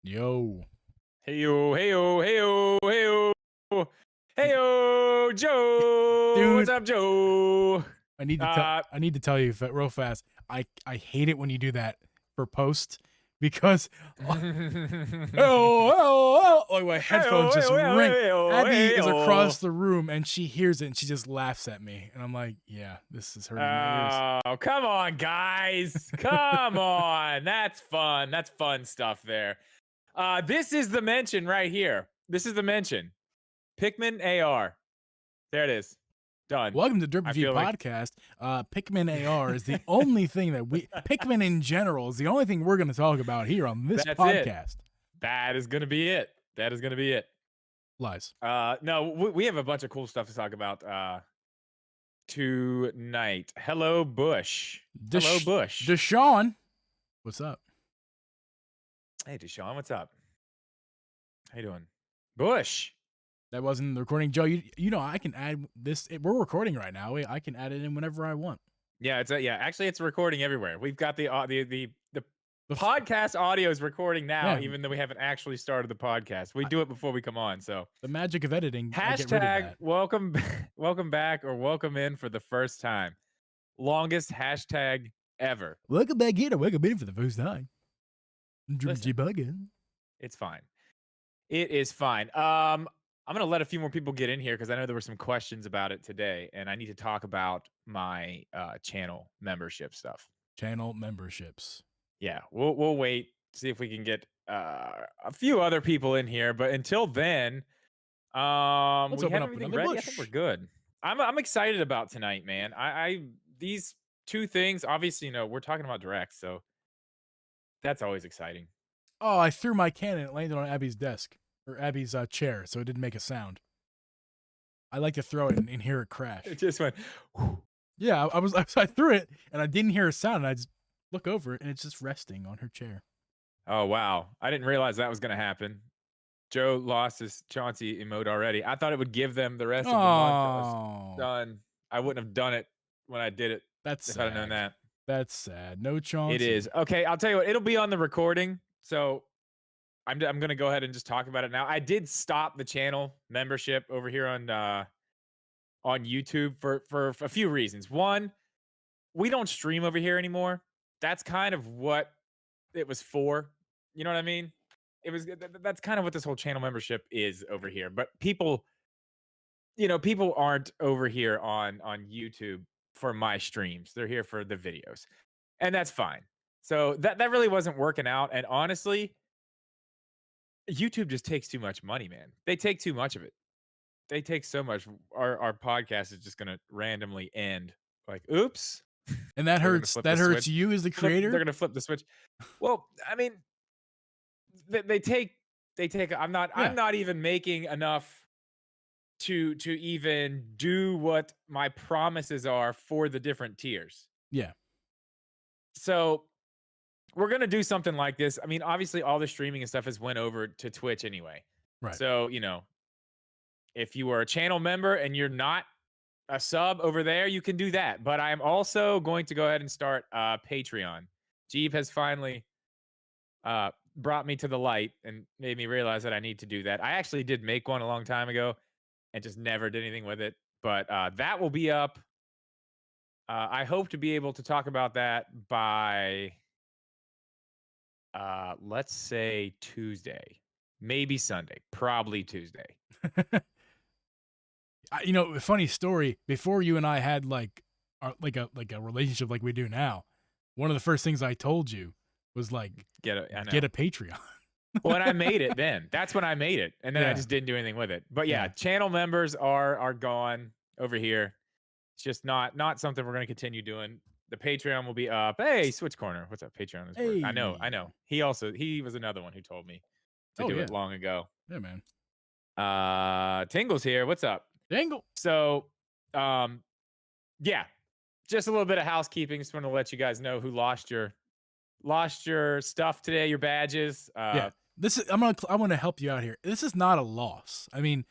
Yo. Heyo, heyo, heyo, heyo, heyo, Joe. Dude. What's up, Joe? I need to tell you real fast. I hate it when you do that for post because oh, my headphones just ring. Abby is across the room and she hears it and she just laughs at me and I'm like, yeah, this is hurting my ears. Oh, come on, guys. Come on. That's fun. That's fun stuff there. This is the mention right here. This is the mention. Pikmin AR. There it is. Done. Welcome to Derp G Podcast. Pikmin AR is the only thing that Pikmin in general is the only thing we're going to talk about here on this podcast. That is going to be it. That is going to be it. Lies. No, we have a bunch of cool stuff to talk about tonight. Hello, Bush. Hello, Bush. Deshaun. What's up? Hey, Deshaun. What's up? How you doing? Bush. That wasn't the recording. Joe, you know I can add this. We're recording right now. I can add it in whenever I want. Yeah, actually it's recording everywhere. We've got the podcast audio is recording now, even though we haven't actually started the podcast. We do it before we come on. So the magic of editing. Hashtag welcome back or welcome in for the first time. Longest hashtag ever. Welcome back in or welcome in for the first time. It's fine. It is fine. I'm going to let a few more people get in here because I know there were some questions about it today, and I need to talk about my channel membership stuff. Channel memberships. Yeah, we'll wait, see if we can get a few other people in here. But until then, let's we have everything ready. I think we're good. I'm excited about tonight, man. These two things, obviously, we're talking about directs, so that's always exciting. Oh, I threw my can and it landed on Abby's desk. Or Abby's chair, so it didn't make a sound. I like to throw it and hear it crash. It just went. Whew. Yeah, I threw it and I didn't hear a sound. And I just look over it and it's just resting on her chair. Oh wow! I didn't realize that was going to happen. Joe lost his Chauncey emote already. I thought it would give them the rest of the month that was done. I wouldn't have done it when I did it. That's if sad. I'd known that. That's sad. No Chauncey. It is okay. I'll tell you what. It'll be on the recording, so. I'm going to go ahead and just talk about it now. I did stop the channel membership over here on YouTube for a few reasons. One, we don't stream over here anymore. That's kind of what it was for. You know what I mean? That's kind of what this whole channel membership is over here. But people aren't over here on YouTube for my streams. They're here for the videos. And that's fine. So that really wasn't working out. And honestly, YouTube just takes too much money, man. They take too much of it. They take so much. Our podcast is just going to randomly end. Like, oops. And that hurts. That hurts you as the creator. They're going to flip the switch. Well, I mean, they take. I'm not even making enough to even do what my promises are for the different tiers. Yeah. So we're going to do something like this. I mean, obviously all the streaming and stuff has went over to Twitch anyway. Right. So, if you are a channel member and you're not a sub over there, you can do that. But I'm also going to go ahead and start Patreon. Geeb has finally brought me to the light and made me realize that I need to do that. I actually did make one a long time ago and just never did anything with it. But that will be up. I hope to be able to talk about that by... let's say Tuesday, maybe Sunday, probably Tuesday. Funny story. Before you and I had like a relationship like we do now, one of the first things I told you was like get a Patreon. Well, and I made it then. That's when I made it, and then I just didn't do anything with it. But channel members are gone over here. It's just not something we're going to continue doing. The Patreon will be up. Hey, Switch Corner. What's up? Patreon is work. I know. He was another one who told me to do it long ago. Yeah, man. Tingle's here. What's up? Tingle. So, just a little bit of housekeeping. Just want to let you guys know who lost your stuff today, your badges. I want to help you out here. This is not a loss. I mean,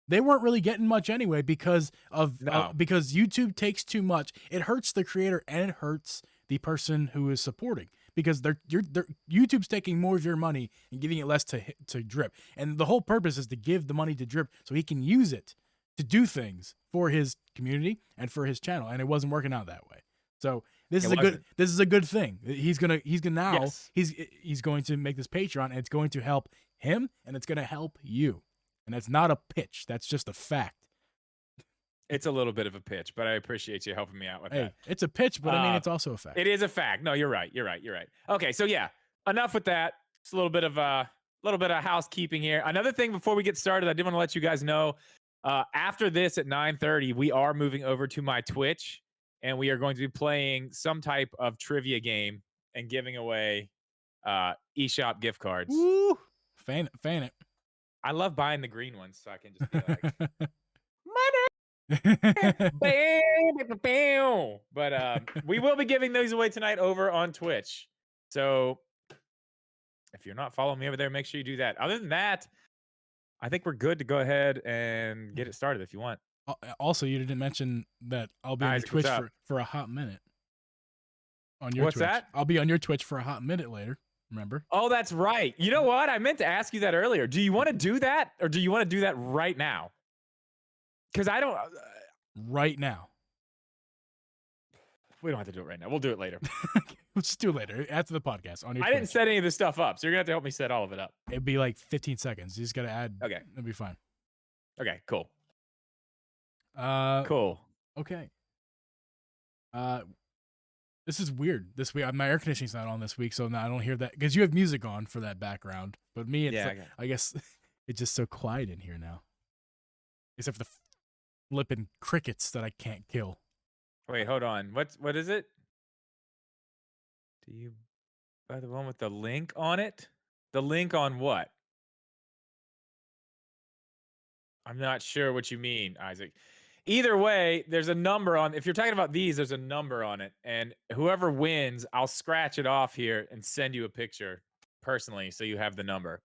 they weren't really getting much anyway because YouTube takes too much. It hurts the creator and it hurts the person who is supporting because YouTube's taking more of your money and giving it less to Drip. And the whole purpose is to give the money to Drip so he can use it to do things for his community and for his channel. And it wasn't working out that way. So this is a good thing. He's gonna now Yes. he's going to make this Patreon, and it's going to help him, and it's going to help you. And that's not a pitch. That's just a fact. It's a little bit of a pitch, but I appreciate you helping me out with that. It's a pitch, but I mean, it's also a fact. It is a fact. No, you're right. You're right. Okay, so yeah, enough with that. It's a little bit of housekeeping here. Another thing before we get started, I did want to let you guys know. After this at 9:30, we are moving over to my Twitch, and we are going to be playing some type of trivia game and giving away eShop gift cards. Woo! Fan it. I love buying the green ones, so I can just be like, money. But we will be giving those away tonight over on Twitch. So if you're not following me over there, make sure you do that. Other than that, I think we're good to go ahead and get it started if you want. Also, you didn't mention that I'll be on your Twitch for a hot minute. On your What's Twitch. that? I'll be on your Twitch for a hot minute later. Remember? Oh, that's right. You know what? I meant to ask you that earlier. Do you want to do that, or do you want to do that right now? Because I don't. Right now. We don't have to do it right now. We'll do it later. We'll just do it later after the podcast. On your I didn't set any of this stuff up, so you're gonna have to help me set all of it up. It'd be like 15 seconds. You just gotta add. Okay. It'll be fine. Okay. Cool. Cool. Okay. This is weird. This week, my air conditioning's not on this week, so now I don't hear that because you have music on for that background. But me, it's I guess it's just so quiet in here now, except for the flipping crickets that I can't kill. Wait, hold on. What is it? Do you buy the one with the link on it? The link on what? I'm not sure what you mean, Isaac. Either way, there's a number on. If you're talking about these, there's a number on it, and whoever wins, I'll scratch it off here and send you a picture personally, so you have the number.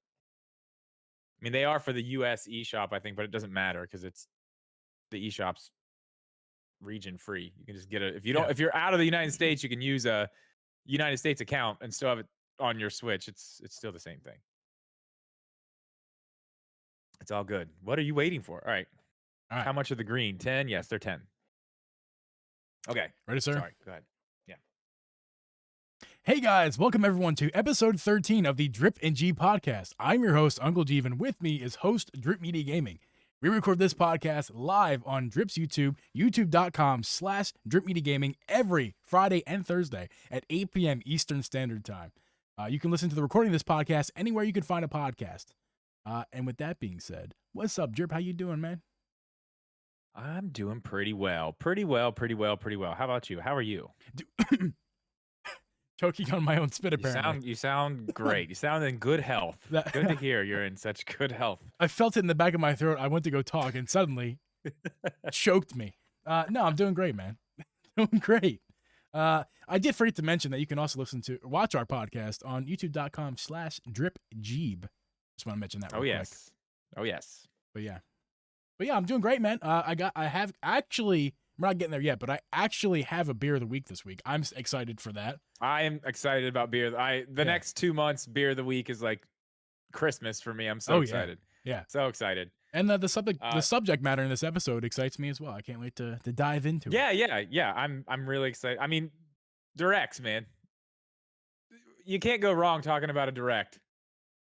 I mean, they are for the U.S. eShop, I think, but it doesn't matter because it's the eShop's region free. You can just get it if you don't. If you're out of the United States, you can use a United States account and still have it on your Switch. It's still the same thing. It's all good. What are you waiting for? All right. How much are the green? 10? Yes, they're 10. Okay. Ready, sir? Sorry. Go ahead. Yeah. Hey, guys. Welcome, everyone, to episode 13 of the Drip and Geeb podcast. I'm your host, Uncle Geeb, and with me is host Drip Media Gaming. We record this podcast live on Drip's YouTube, youtube.com/Drip Media Gaming every Friday and Thursday at 8 p.m. Eastern Standard Time. You can listen to the recording of this podcast anywhere you can find a podcast. And with that being said, what's up, Drip? How you doing, man? I'm doing pretty well. How about you? How are you? Choking on my own spit, apparently. You sound great. You sound in good health. Good to hear you're in such good health. I felt it in the back of my throat. I went to go talk, and suddenly choked me. No, I'm doing great, man. Doing great. I did forget to mention that you can also watch our podcast on youtube.com/DripGeeb. Just want to mention that real quick. Oh, yes. But yeah, I'm doing great, man. I'm not getting there yet, but I actually have a beer of the week this week. I'm excited for that. I am excited about beer. The next 2 months, beer of the week is like Christmas for me. I'm so excited. Yeah. So excited. And the subject matter in this episode excites me as well. I can't wait to dive into it. Yeah. I'm really excited. I mean, directs, man. You can't go wrong talking about a direct.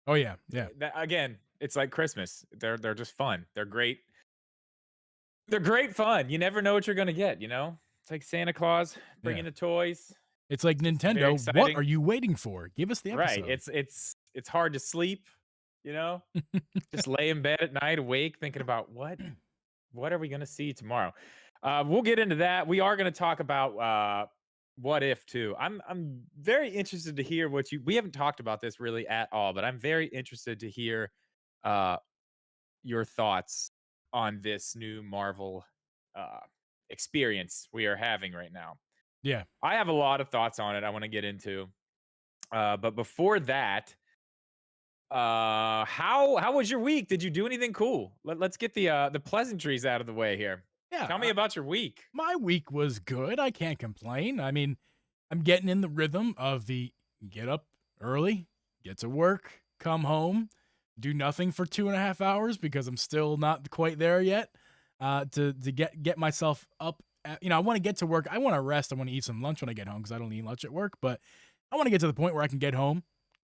Oh yeah. Again, it's like Christmas. They're just fun. They're great. They're great fun. You never know what you're gonna get. You know, it's like Santa Claus bringing the toys. It's like Nintendo. What are you waiting for? Give us the episode. Right. It's hard to sleep. You know, just lay in bed at night, awake, thinking about what are we gonna see tomorrow. We'll get into that. We are gonna talk about what if too. I'm very interested to hear what we haven't talked about this really at all, but I'm very interested to hear your thoughts on this new Marvel experience we are having right now. Yeah. I have a lot of thoughts on it I want to get into. But before that, how was your week? Did you do anything cool? Let's get the pleasantries out of the way here. Yeah. Tell me about your week. My week was good. I can't complain. I mean, I'm getting in the rhythm of the get up early, get to work, come home, do nothing for 2.5 hours because I'm still not quite there yet. To get myself up. I want to get to work. I want to rest. I want to eat some lunch when I get home because I don't eat lunch at work. But I want to get to the point where I can get home,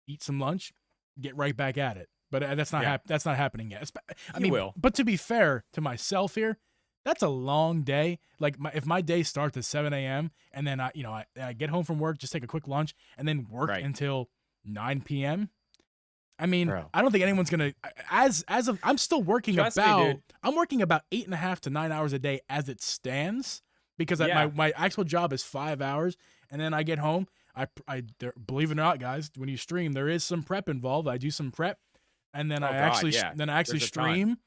eat some lunch, get right back at it. But that's not that's not happening yet. You will. But to be fair to myself here, that's a long day. Like if my day starts at 7 a.m. and then I get home from work, just take a quick lunch, and then work until 9 p.m. I mean, Bro. I don't think anyone's gonna. As of I'm still working I'm working about 8.5 to 9 hours a day as it stands because my actual job is 5 hours, and then I get home. Believe it or not, guys, when you stream, there is some prep involved. I do some prep, and then I actually stream.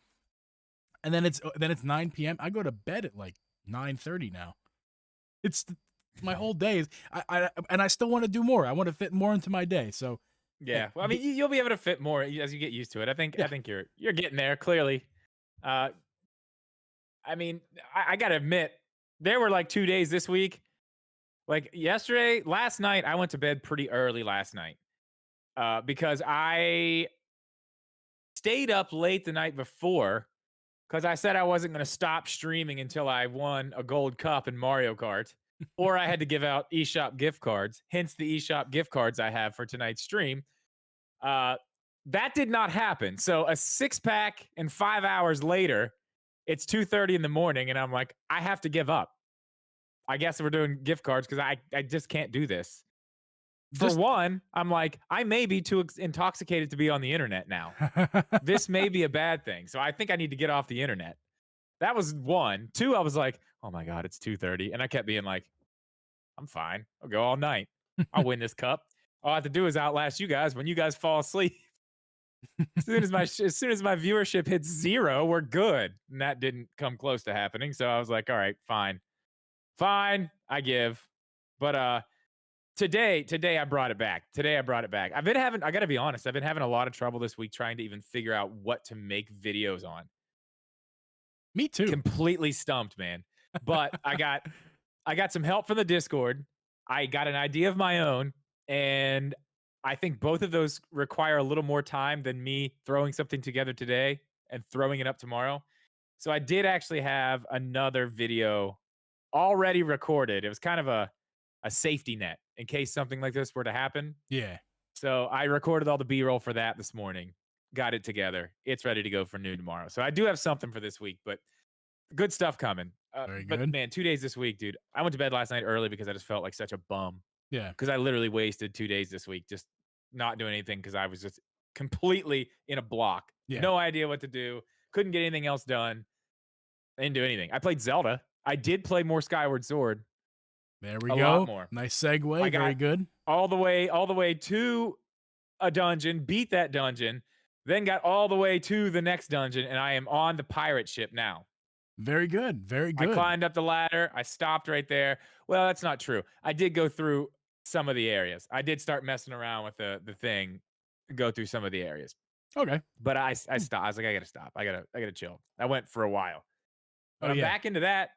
And then it's 9 p.m. I go to bed at like 9:30 now. It's my whole day is I still want to do more. I want to fit more into my day. So yeah, well, I mean, you'll be able to fit more as you get used to it. I think you're getting there clearly. I mean, I gotta admit, there were like 2 days this week. Like last night, I went to bed pretty early last night because I stayed up late the night before. Because I said I wasn't going to stop streaming until I won a gold cup in Mario Kart, or I had to give out eShop gift cards, hence the eShop gift cards I have for tonight's stream. That did not happen. So a 6-pack and 5 hours later, it's 2:30 in the morning, and I'm like, I have to give up. I guess we're doing gift cards because I just can't do this. For one, I'm like, I may be too intoxicated to be on the internet now. This may be a bad thing. So I think I need to get off the internet. That was one. Two, I was like, oh my God, it's 2:30. And I kept being like, I'm fine. I'll go all night. I'll win this cup. All I have to do is outlast you guys when you guys fall asleep. As soon as my viewership hits 0, we're good. And that didn't come close to happening. So I was like, all right, fine. Fine, I give. But Today I brought it back. I got to be honest, I've been having a lot of trouble this week trying to even figure out what to make videos on. Me too. Completely stumped, man. But I got some help from the Discord. I got an idea of my own, and I think both of those require a little more time than me throwing something together today and throwing it up tomorrow. So I did actually have another video already recorded. It was kind of a safety net in case something like this were to happen. Yeah. So I recorded all the B-roll for that this morning, got it together. It's ready to go for noon tomorrow. So I do have something for this week, but good stuff coming. Very but good. Man, 2 days this week, dude. I went to bed last night early because I just felt like such a bum. Yeah. Because I literally wasted 2 days this week just not doing anything because I was just completely in a block. Yeah. No idea what to do. Couldn't get anything else done. I didn't do anything. I played Zelda. I did play more Skyward Sword. There we go. Lot more. Nice segue. Very good. All the way to a dungeon, beat that dungeon, then got all the way to the next dungeon, and I am on the pirate ship now. Very good. Very good. I climbed up the ladder. I stopped right there. Well, that's not true. I did go through some of the areas. I did start messing around with the thing, go through some of the areas. Okay. But I stopped. I was like, I gotta stop. I gotta chill. I went for a while. But I'm yeah. back into that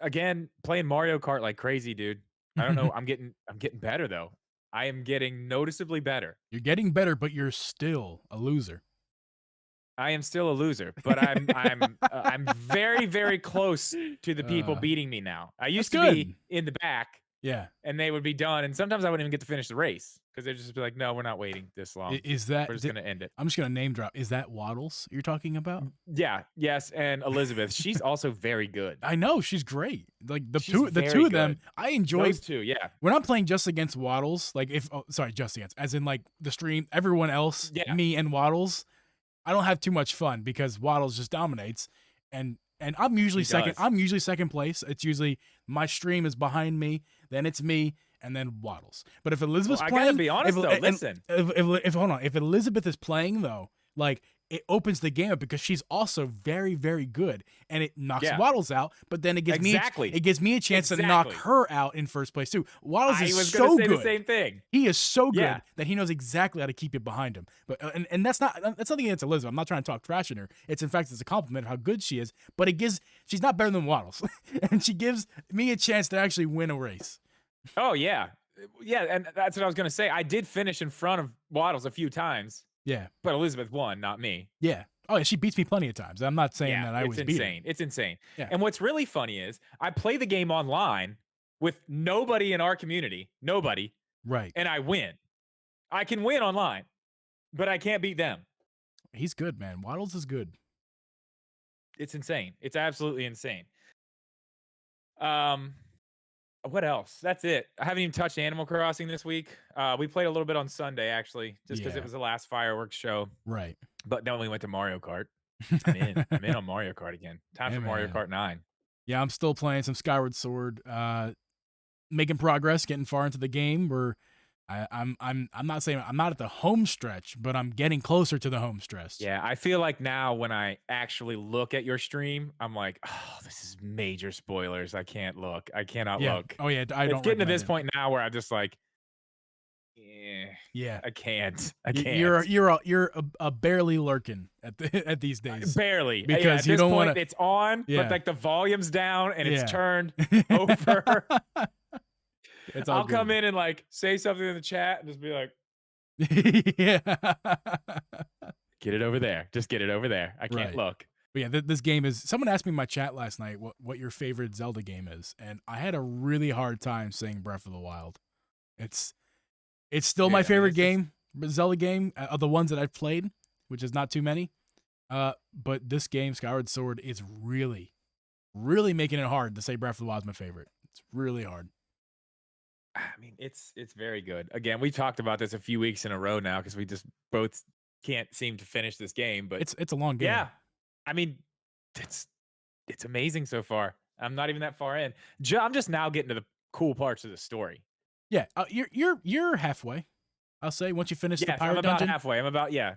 again, playing Mario Kart like crazy, dude. I don't know. I'm getting better though. I am getting noticeably better. You're getting better, but you're still a loser. I am still a loser, but I'm very, very close to the people beating me now. I used to be in the back. Yeah. And they would be done. And sometimes I wouldn't even get to finish the race because they'd just be like, no, we're not waiting this long. We're just going to end it. I'm just going to name drop. Is that Waddles you're talking about? Yeah. Yes. And Elizabeth, she's also very good. I know. She's great. Like the she's two good. of them, I enjoy. Those two, yeah. When I'm playing just against Waddles, like just against, as in like the stream, everyone else, me and Waddles, I don't have too much fun because Waddles just dominates. And I'm usually second. I'm usually second place. It's usually my stream is behind me, then it's me, and then Waddles. But if Elizabeth's playing, I gotta be honest though. Listen, if hold on, if Elizabeth is playing though, like it opens the game up because she's also very, very good, and it knocks Waddles out. But then it gives me a chance to knock her out in first place too. Waddles is so good. The same thing. He is so good that he knows exactly how to keep you behind him. But and that's nothing against Elizabeth. I'm not trying to talk trash in her. It's in fact it's a compliment of how good she is. But she's not better than Waddles, and she gives me a chance to actually win a race. Oh yeah. Yeah, and that's what I was gonna say. I did finish in front of Waddles a few times, Yeah. but Elizabeth won, not me. Yeah. Oh, yeah, she beats me plenty of times. I'm not saying Yeah, that I it's always beat her. insane. It's insane. Yeah. And what's really funny is I play the game online with nobody in our community, nobody, Right. and I win. I can win online, but I can't beat them. He's good, man. Waddles is good. It's insane. It's absolutely insane. Um, what else? That's it. I haven't even touched Animal Crossing this week. We played a little bit on Sunday actually, just because Yeah. it was the last fireworks show. Right. But then we went to Mario Kart. I'm in. I'm in on Mario Kart again. Time Hey, for Mario man. Kart 9. Yeah, I'm still playing some Skyward Sword. Making progress, getting far into the game. I'm not saying I'm not at the home stretch, but I'm getting closer to the home stretch. Yeah, I feel like now when I actually look at your stream, I'm like, oh, this is major spoilers. I can't look. I cannot Yeah. look. Oh yeah. I don't. It's getting to recommend this it. point now where I'm just like, Yeah. I can't. I Y- can't. You're a barely lurking at these days. Barely. Yeah, Because at you this don't point, wanna- it's on, Yeah. but like the volume's down and Yeah. it's turned over. It's all I'll come good. in and like say something in the chat and just be like, Yeah. get it over there. Just get it over there. I can't Right. look. But yeah, this game is. Someone asked me in my chat last night what your favorite Zelda game is, and I had a really hard time saying Breath of the Wild. It's still Dude, my I mean, favorite it's just- game, Zelda game of the ones that I've played, which is not too many. But this game, Skyward Sword, is really, really making it hard to say Breath of the Wild is my favorite. It's really hard. I mean, it's very good. Again, we talked about this a few weeks in a row now because we just both can't seem to finish this game. But It's a long game. yeah, I mean, it's amazing so far. I'm not even that far in. I'm just now getting to the cool parts of the story. Yeah. You're halfway. I'll say once you finish the Yes, pirate I'm about dungeon. halfway. I'm about yeah.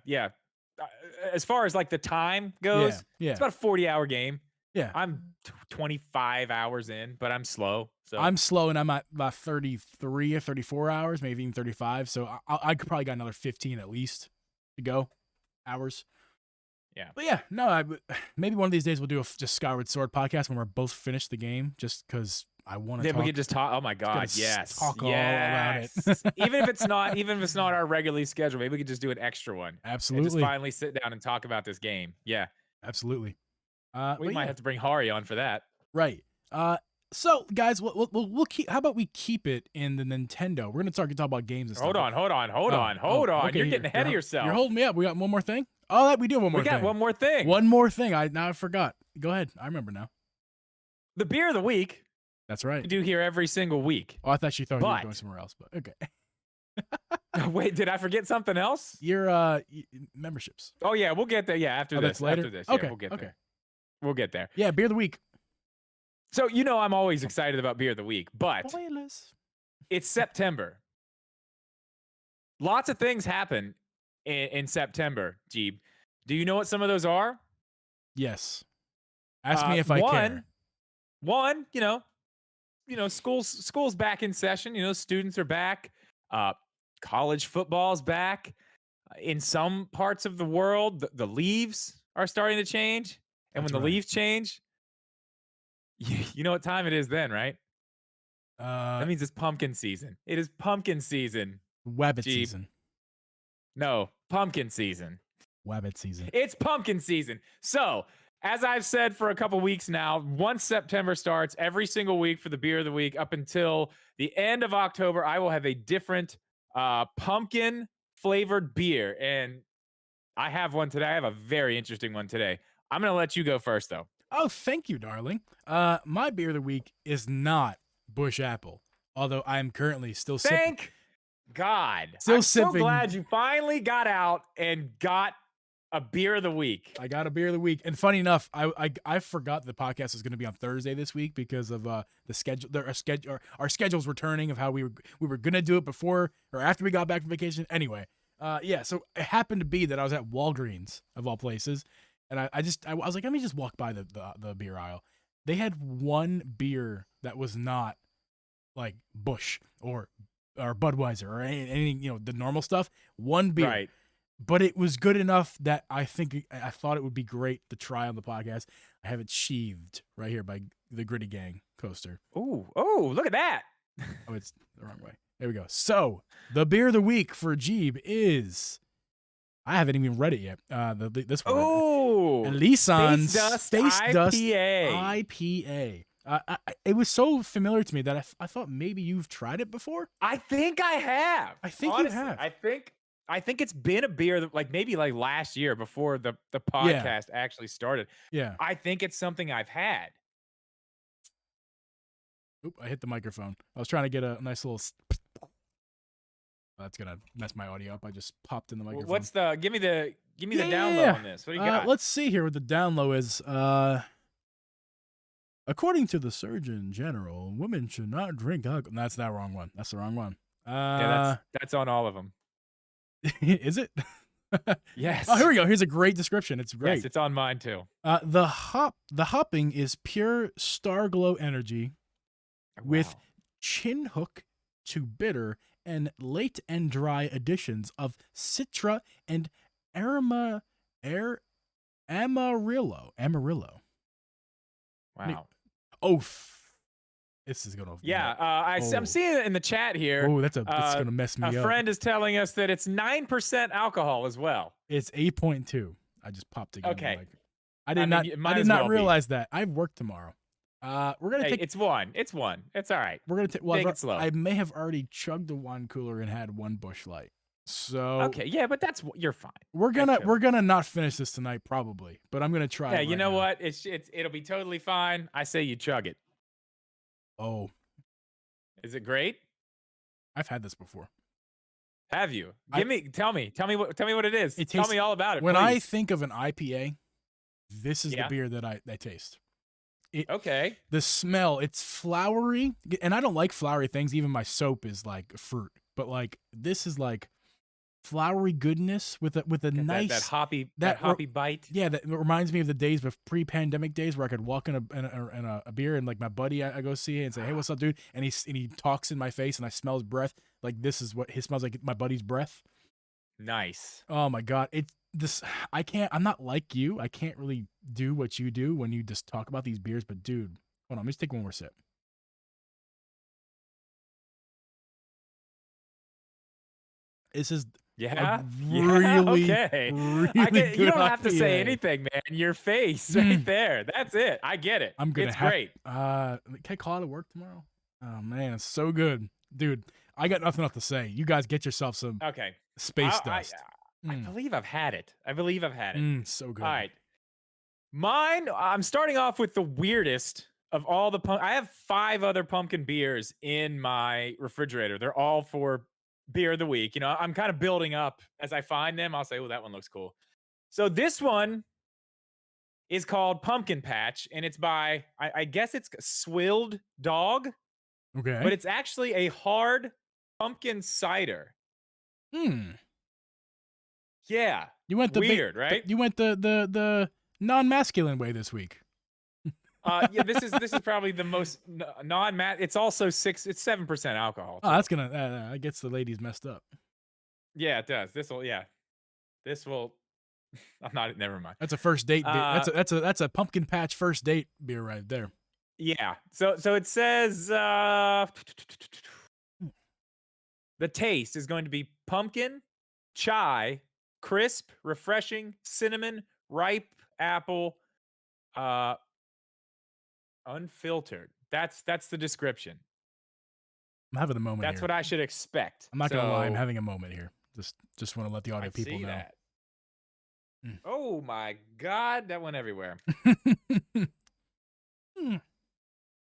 As far as like the time goes, Yeah. it's about a 40-hour game. Yeah. I'm 25 hours in, but I'm slow. So I'm slow, and I'm at about 33 or 34 hours, maybe even 35. So I could probably got another 15 at least to go hours. Yeah. But yeah, no, maybe one of these days we'll do a just Skyward Sword podcast when we're both finished the game, just because I want to then talk. we could just talk. Oh my god, just yes, talk all about it. even if it's not our regularly scheduled, maybe we could just do an extra one. And Absolutely. just finally sit down and talk about this game. Yeah, Absolutely. we but might yeah, have to bring Hari on for that. right. So guys, we'll keep. How about we keep it in the Nintendo? We're gonna start to talk about games and stuff. Hold on. Okay, You're getting ahead of yourself. You're holding me up. We got one more thing. Oh, we do have one more We thing. got one more thing. One more thing. I forgot. Go ahead. I remember now. The beer of the week. That's We right. do here every single week. Oh, I thought you thought you were But- going somewhere else, but okay. Wait, did I forget something else? Your memberships. Oh yeah, we'll get there. Yeah, after Oh, this. that's later? After this. Yeah, Okay, we'll get okay. there. We'll get there. Yeah, beer of the week. So I'm always excited about beer of the week, but Spoilers. it's September. Lots of things happen in September, Geeb. Do you know what some of those are? Yes. Ask me if I care. One, school's back in session. Students are back. College football's back. In some parts of the world, the leaves are starting to change. And That's when the right. leaves change, you know what time it is then, right? That means it's pumpkin season. It is pumpkin season. Wabbit Jeep. season. No, pumpkin season. Wabbit season. It's pumpkin season. So, as I've said for a couple weeks now, once September starts, every single week for the beer of the week up until the end of October, I will have a different pumpkin flavored beer. And I have one today. I have a very interesting one today. I'm going to let you go first, though. Oh, thank you, darling. My beer of the week is not Bush Apple, although I'm currently still sipping. Thank God. Still I'm so sipping. glad you finally got out and got a beer of the week. I got a beer of the week, and funny enough, I forgot the podcast was going to be on Thursday this week because of the schedule. Our schedules were turning of how we were going to do it before or after we got back from vacation. Anyway, yeah. So it happened to be that I was at Walgreens of all places, and I was like, let me just walk by the beer aisle. They had one beer that was not like Busch or Budweiser or any the normal stuff. One beer. Right. But it was good enough that I thought it would be great to try on the podcast. I have it sheathed right here by the Gritty Gang coaster. Oh, look at that. Oh, it's the wrong way. There we go. So the beer of the week for Geeb is, I haven't even read it yet. This one, Oh, Space Elison's Dust Space Dust IPA. IPA. It was so familiar to me that I thought maybe you've tried it before. I think I have. I think you Honestly, have. I think it's been a beer that maybe last year before the Yeah, podcast actually started. yeah. I think it's something I've had. Oop, I hit the microphone. I was trying to get a nice little. That's gonna mess my audio up. I just popped in the microphone. What's the give me the down low on this? What do you got? Let's see here what the down low is. According to the Surgeon General, women should not drink alcohol. That's that wrong one. That's the wrong one. Yeah, that's on all of them. Is it? Yes. Oh, here we go. Here's a great description. It's great. Yes, it's on mine too. The hopping is pure Starglow energy with chin hook to bitter and late and dry additions of Citra and Amarillo. Wow. Oh, this is gonna. Yeah, I'm seeing it in the chat here. Oh, that's gonna mess me up. A friend is telling us that it's 9% alcohol as well. It's 8.2. I just popped again. Okay. I did not realize that. I have work tomorrow. We're gonna take. It's one. It's all right. We're gonna take. Well, take it slow. I may have already chugged the wine cooler and had one Busch Light. So okay, yeah, but you're fine. We're gonna not finish this tonight probably, but I'm gonna try. Yeah, you know what? It'll be totally fine. I say you chug it. Oh, is it great? I've had this before. Have you? Tell me what it is. Tell me all about it. When please. I think of an IPA, this is the beer that I taste. Okay. The smell, it's flowery, and I don't like flowery things. Even my soap is like fruit, but like this is like flowery goodness with a nice that hoppy bite. Yeah, that reminds me of the days of pre-pandemic days where I could walk in a beer and like my buddy I go see and say, "Hey, what's up, dude?" And he talks in my face and I smell his breath. Like this is what he smells like, my buddy's breath. Nice. Oh my god, I'm not like you. I can't really do what you do when you just talk about these beers. But dude, hold on, let me just take one more sip. This is really, okay. really good. You don't have to say anything, man. Your face right there. That's it. I get it. It's great. Can I call it at work tomorrow? Oh man, it's so good, dude. I got nothing else to say. You guys get yourself some Space Dust. I believe I've had it. So good. All right. Mine, I'm starting off with the weirdest of all the I have 5 other pumpkin beers in my refrigerator. They're all for beer of the week. You know, I'm kind of building up as I find them. I'll say, oh, that one looks cool. So this one is called Pumpkin Patch, and it's by, I guess it's Swilled Dog. Okay. But it's actually a hard pumpkin cider. Yeah. You went the weird, right? You went the non-masculine way this week. Yeah, this is probably the most non-mat. It's also 7% alcohol. Oh, that's gonna that gets the ladies messed up. Yeah, it does. This will. I'm not. Never mind. That's a first date beer. That's a pumpkin patch first date beer right there. Yeah. So it says the taste is going to be pumpkin, chai, crisp, refreshing, cinnamon, ripe apple, unfiltered. That's the description. I'm having a moment. That's what I should expect. I'm not gonna lie. I'm having a moment here. Just want to let the audio people know. That. Oh my god, that went everywhere.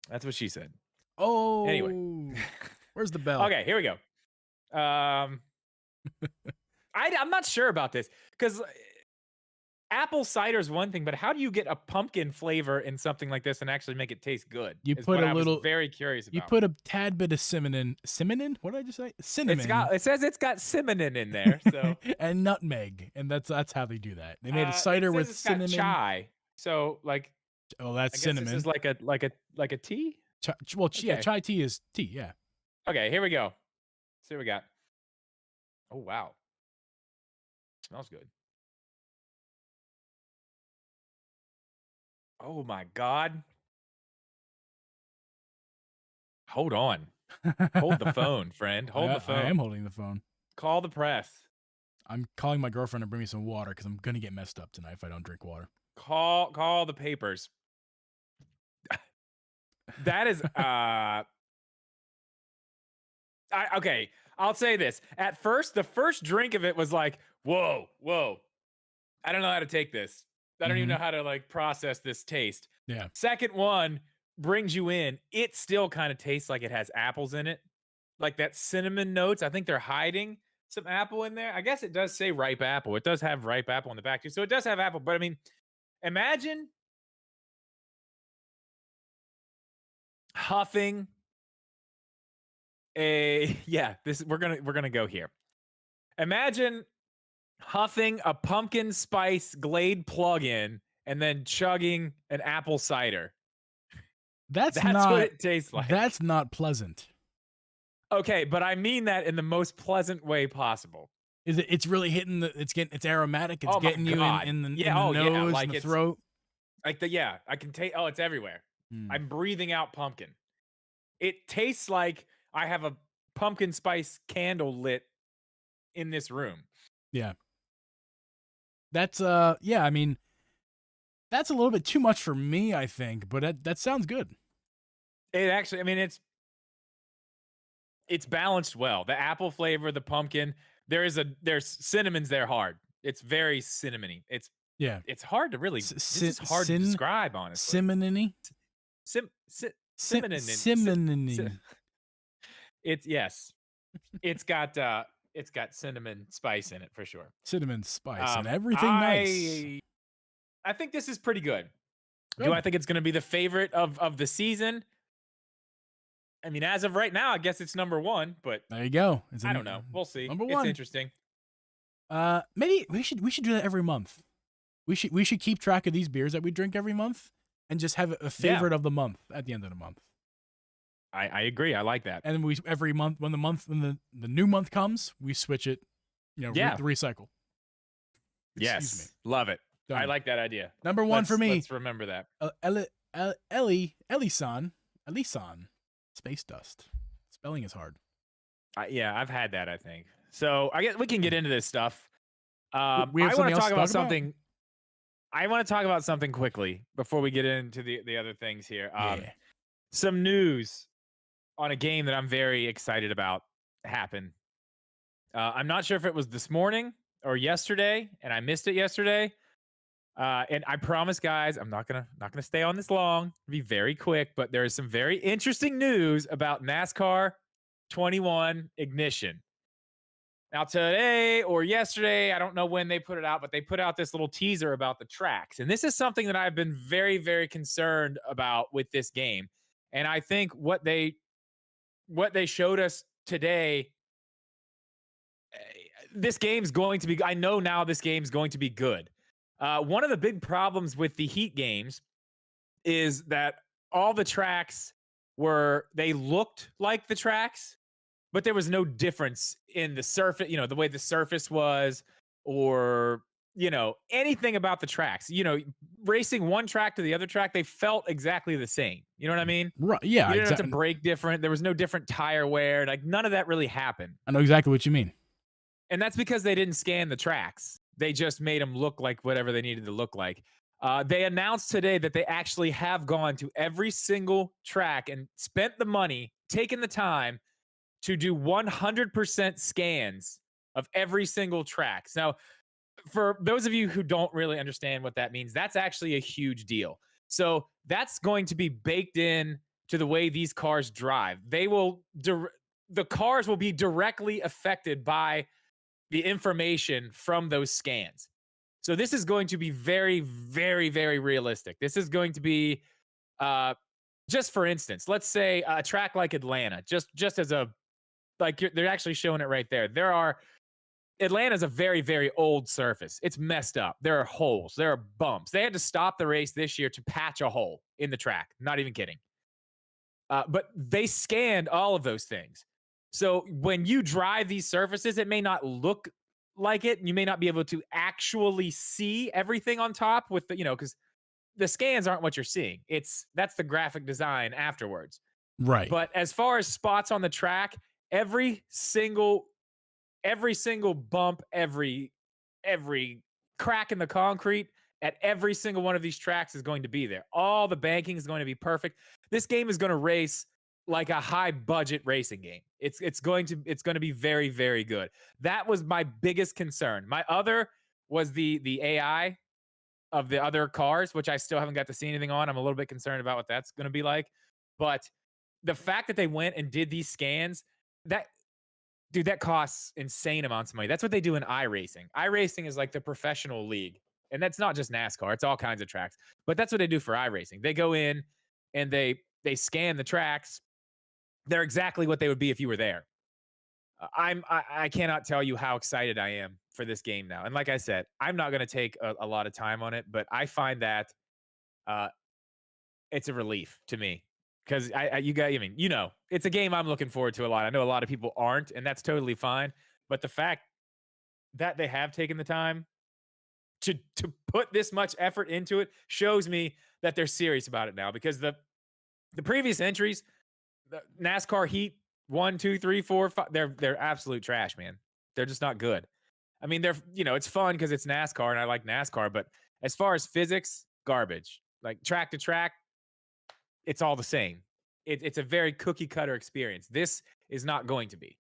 That's what she said. Oh. Anyway, where's the bell? Okay, here we go. I'm not sure about this because apple cider is one thing, but how do you get a pumpkin flavor in something like this and actually make it taste good? You put a little. Very curious about. You put a tad bit of cinnamon. Cinnamon? What did I just say? Cinnamon. It says it's got cinnamon in there, so and nutmeg, and that's how they do that. They made a cider with cinnamon. Got chai, so like. Oh, that's cinnamon. This is like a tea. Yeah, chai tea is tea. Yeah. Okay, here we go. Let's see what we got. Oh wow, smells good. Oh my god. Hold on. Hold the phone, friend. Hold the I am phone. holding the phone. Call the press. I'm calling my girlfriend to bring me some water because I'm gonna get messed up tonight if I don't drink water. Call the papers. That is okay. I'll say this. At first, the first drink of it was like, whoa, whoa. I don't know how to take this. I don't even Hmm. know how to like process this taste. Yeah, Second one brings you in. It still kind of tastes like it has apples in it. Like that cinnamon notes. I think they're hiding some apple in there. I guess it does say ripe apple. It does have ripe apple in the back too. So it does have apple, but I mean, imagine huffing a yeah, this we're going to go here. Imagine huffing a pumpkin spice Glade plug-in and then chugging an apple cider. that's That's what not it tastes like. that's not pleasant. Okay, but I mean that in the most pleasant way possible. Is it? It's really hitting the. It's aromatic. It's Oh my getting you in god. in the Yeah, in the oh yeah, nose and like the it's throat. like the yeah, I can taste oh, it's everywhere. Hmm. I'm breathing out pumpkin. It tastes like I have a pumpkin spice candle lit in this room. Yeah, that's yeah. I mean, that's a little bit too much for me, I think. But that sounds good. It actually, I mean, it's balanced well. The apple flavor, the pumpkin. There's cinnamons there hard. It's very cinnamony. Yeah, It's hard to really. This is hard to sin describe, honestly. simonini Sim, si, sim cinnamon, simonini it's yes. It's got cinnamon spice in it for sure. cinnamon spice and Um, everything nice. I I think this is pretty good. Do I Good. think it's going to be the favorite of the season? I mean, as of right now, I guess it's number one, but There you go. It's I don't know. We'll see. number It's one. interesting. Maybe we should do that every month. We should keep track of these beers that we drink every month and just have a Yeah, favorite of the month at the end of the month. I agree. I like that. And then we every month when the new month comes, we switch it. Yeah. Recycle. Excuse me. Yes. Love it. I Done. like that idea. Number one for me. Let's remember that. Elisan, space dust. Spelling is hard. Yeah, I've had that, I think. So I guess we can get into this stuff. We have I something want to else talk to about talk about? something. I want to talk about something quickly before we get into the other things here. Yeah. Some news on a game that I'm very excited about happened. I'm not sure if it was this morning or yesterday, and I missed it yesterday. And I promise, guys, I'm not gonna stay on this long. Be very quick, but there is some very interesting news about NASCAR 21 Ignition. Now, today or yesterday, I don't know when they put it out, but they put out this little teaser about the tracks. And this is something that I've been very, very concerned about with this game. And I think what they showed us today, this game's going to be, I know now this game's going to be good. One of the big problems with the Heat games is that all the tracks they looked like the tracks, but there was no difference in the surface, the way the surface was, or, anything about the tracks. Racing one track to the other track, they felt exactly the same. You know what I mean? Right. Yeah. You didn't have to Exactly. brake different. There was no different tire wear. Like none of that really happened. I know exactly what you mean. And that's because they didn't scan the tracks. They just made them look like whatever they needed to look like. They announced today that they actually have gone to every single track and spent the money, taken the time to do 100% scans of every single track. Now, for those of you who don't really understand what that means, that's actually a huge deal. So that's going to be baked in to the way these cars drive. The cars will be directly affected by the information from those scans. So this is going to be very, very, very realistic. This is going to be, just for instance, let's say a track like Atlanta, just as they're actually showing it right there. Atlanta's a very, very old surface. It's messed up. There are holes. There are bumps. They had to stop the race this year to patch a hole in the track. Not even kidding. But they scanned all of those things. So when you drive these surfaces, it may not look like it. You may not be able to actually see everything on top with because the scans aren't what you're seeing. That's the graphic design afterwards. Right. But as far as spots on the track, every single bump, every crack in the concrete at every single one of these tracks is going to be there. All the banking is going to be perfect. This game is going to race like a high budget racing game. It's going to be very, very good. That was my biggest concern. My other was the AI of the other cars, which I still haven't got to see anything on. I'm a little bit concerned about what that's going to be like. But the fact that they went and did these scans, that dude, that costs insane amounts of money. That's what they do in iRacing. iRacing is like the professional league. And that's not just NASCAR, it's all kinds of tracks. But that's what they do for iRacing. They go in and they scan the tracks. They're exactly what they would be if you were there. I cannot tell you how excited I am for this game now. And like I said, I'm not going to take a lot of time on it, but I find that uh, it's a relief to me because I mean, it's a game I'm looking forward to a lot. I know a lot of people aren't, and that's totally fine. But the fact that they have taken the time to put this much effort into it shows me that they're serious about it now. Because the previous entries, the NASCAR Heat 1, 2, 3, 4, 5, they're absolute trash, man. They're just not good. I mean, it's fun because it's NASCAR and I like NASCAR, but as far as physics, garbage. Like track to track, it's all the same. It's a very cookie cutter experience. This is not going to be.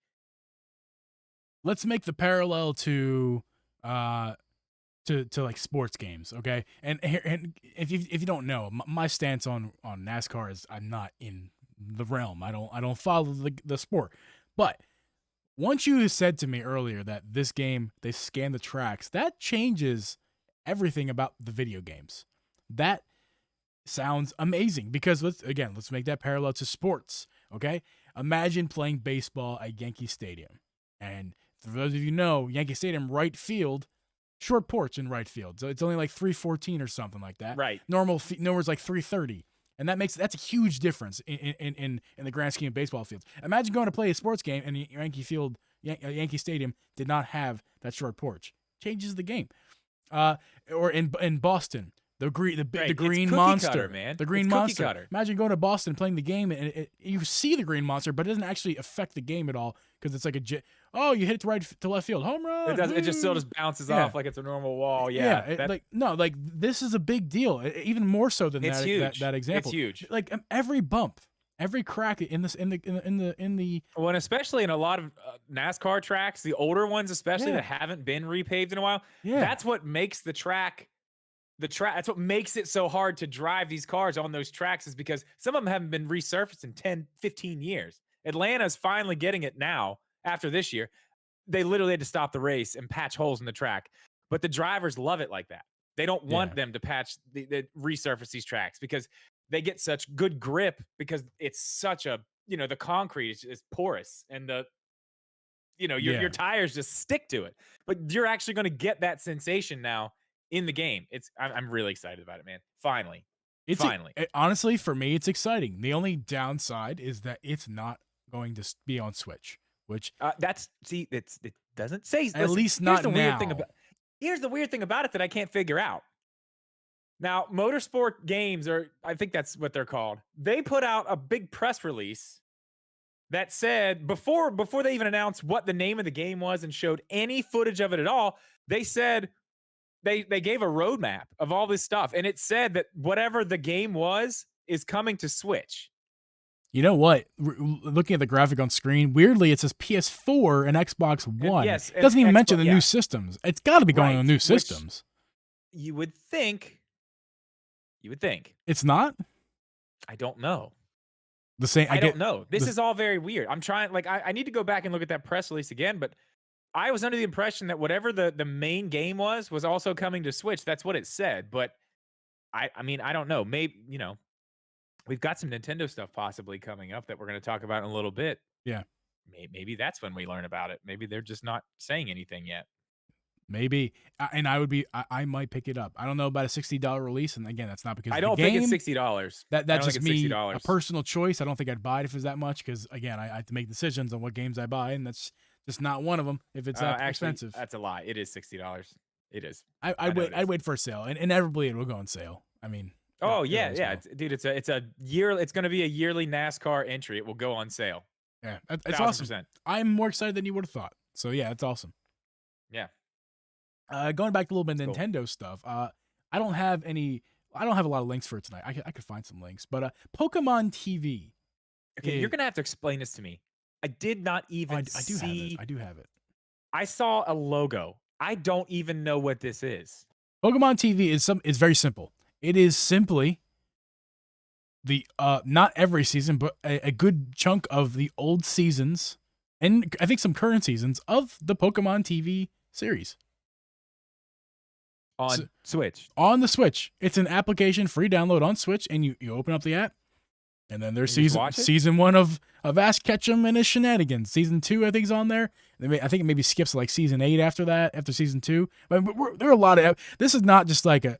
Let's make the parallel to like sports games, okay? And if you don't know, my stance on NASCAR is I'm not in the realm. I don't follow the sport. But once you said to me earlier that this game they scan the tracks, that changes everything about the video games. That sounds amazing because let's make that parallel to sports, okay? Imagine playing baseball at Yankee Stadium. And for those of you who know, Yankee Stadium right field, short porch in right field. So it's only like 314 or something like that. Right. Normal's like 330. And that's a huge difference in the grand scheme of baseball fields. Imagine going to play a sports game and Yankee Stadium did not have that short porch. Changes the game. Or in Boston, the green monster, cutter, man. The green it's monster. Cutter. Imagine going to Boston playing the game and you see the green monster, but it doesn't actually affect the game at all because it's like you hit it to left field, home run. It does. It just still just bounces off like it's a normal wall. Yeah. This is a big deal, even more so than it's that, huge. that example. It's huge. Like every bump, every crack in the well, and especially in a lot of NASCAR tracks, the older ones especially that haven't been repaved in a while. Yeah. That's what makes the track. That's what makes it so hard to drive these cars on those tracks is because some of them haven't been resurfaced in 10, 15 years. Atlanta's finally getting it now after this year. They literally had to stop the race and patch holes in the track. But the drivers love it like that. They don't want them to patch the resurface these tracks because they get such good grip because it's such a, the concrete is porous and your tires just stick to it. But you're actually going to get that sensation now in the game. I'm really excited about it, man. Finally. Honestly, for me, it's exciting. The only downside is that it's not going to be on Switch, which it doesn't say. At least not now. Here's the weird thing about it that I can't figure out. Now, Motorsport Games, or I think that's what they're called, they put out a big press release that said before they even announced what the name of the game was and showed any footage of it at all, they said they gave a roadmap of all this stuff, and it said that whatever the game was is coming to Switch. You know what? Looking at the graphic on screen, weirdly, it says PS4 and Xbox One. Yes, it doesn't even mention the new systems. It's got to be going on new systems. You would think. It's not? I don't know. I don't know. This is all very weird. I'm trying, I need to go back and look at that press release again, but I was under the impression that whatever the main game was also coming to Switch. That's what it said, but I mean, I don't know. Maybe, we've got some Nintendo stuff possibly coming up that we're going to talk about in a little bit. Yeah. Maybe that's when we learn about it. Maybe they're just not saying anything yet. Maybe. And I might pick it up. I don't know about a $60 release. And again, that's not because I don't think it's $60. That's just me, a personal choice. I don't think I'd buy it if it's that much because, again, I have to make decisions on what games I buy, and that's just not one of them if it's that expensive. That's a lie. It is $60. It is. I'd wait for a sale, and inevitably it will go on sale. I mean, Oh It'll yeah, always yeah, go. dude. It's a year. It's going to be a yearly NASCAR entry. It will go on sale. Yeah, it's Thousand awesome. percent. I'm more excited than you would have thought. So yeah, it's awesome. Yeah, Going back to a little bit it's of cool. Nintendo stuff. I don't have any. I don't have a lot of links for it tonight. I could find some links, but Pokemon TV. Okay, you're gonna have to explain this to me. I did not I even do have it. see. I do have it. I saw a logo. I don't even know what this is. Pokemon TV is very simple. It is simply the not every season, but a good chunk of the old seasons, and I think some current seasons of the Pokemon TV series On Switch. on the Switch. It's an application, free download on Switch, and you open up the app, and then there's And you just watch it? season 1 of Ash Ketchum and his shenanigans. Season 2, I think, is on there. I think it maybe skips to like season 8 after that, after season 2. But there are a lot of. This is not just like a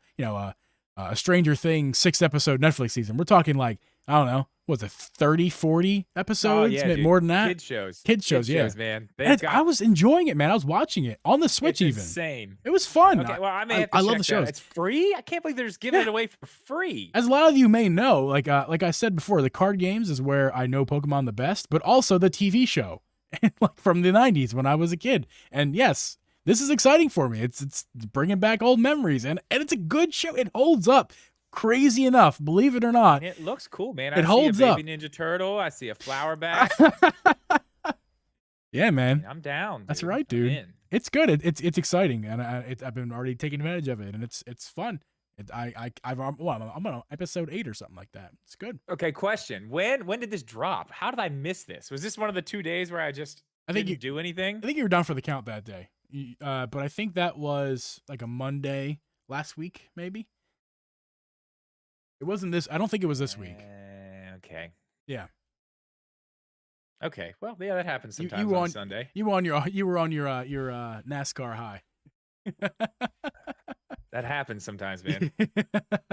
Stranger Things 6-episode Netflix season. We're talking like, I don't know, what's it, 30, 40 episodes? yeah, dude. More than that. Kid shows. Kid shows, yeah. Man. I was enjoying it, man. I was watching it on the Switch. It's even insane. it was fun. Okay, well, I may have to I love check the shows. It's free. I can't believe they're just giving it away for free. As a lot of you may know, like I said before, the card games is where I know Pokemon the best, but also the TV show, like from the 90s when I was a kid. And yes, this is exciting for me. It's bringing back old memories, and it's a good show. It holds up. Crazy enough, believe it or not. It looks cool, man. It holds see a up. baby Ninja Turtle. I see a flower bat. Yeah, man. I'm down. That's dude. right, dude. I'm in. It's good. It's exciting, and I've been already taking advantage of it, and it's fun. I'm on episode 8 or something like that. It's good. Okay, question. When did this drop? How did I miss this? Was this one of the 2 days where I just didn't do anything? I think you were down for the count that day. But I think that was like a Monday last week, maybe. It wasn't this. I don't think it was this week. Okay. Yeah. Okay. Well, yeah, that happens sometimes you on Sunday. You were on your NASCAR high. That happens sometimes, man.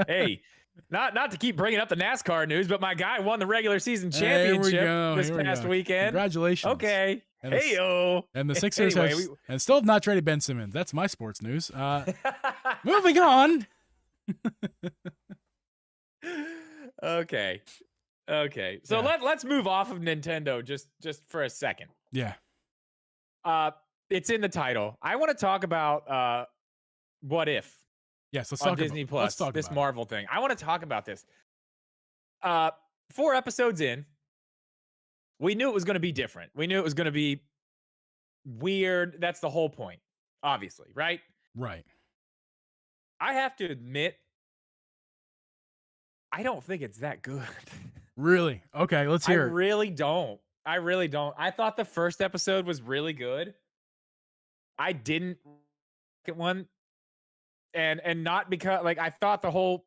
Hey, not to keep bringing up the NASCAR news, but my guy won the regular season championship this past weekend. Congratulations. Okay. And Hey-o. And the Sixers Anyway, and still have not traded Ben Simmons. That's my sports news. Moving on. Okay. So Yeah. let's move off of Nintendo just for a second. Yeah. It's in the title. I want to talk about What If Yes. Let's on talk Disney about, Plus. let's talk This about Marvel thing. I want to talk about this. 4 episodes in, we knew it was going to be different. We knew it was going to be weird. That's the whole point, obviously, right? it. Right. I have to admit, I don't think it's that good. Really? Okay. Let's hear I it. really don't. I thought the first episode was really good. I didn't get one, and not because like I thought the whole,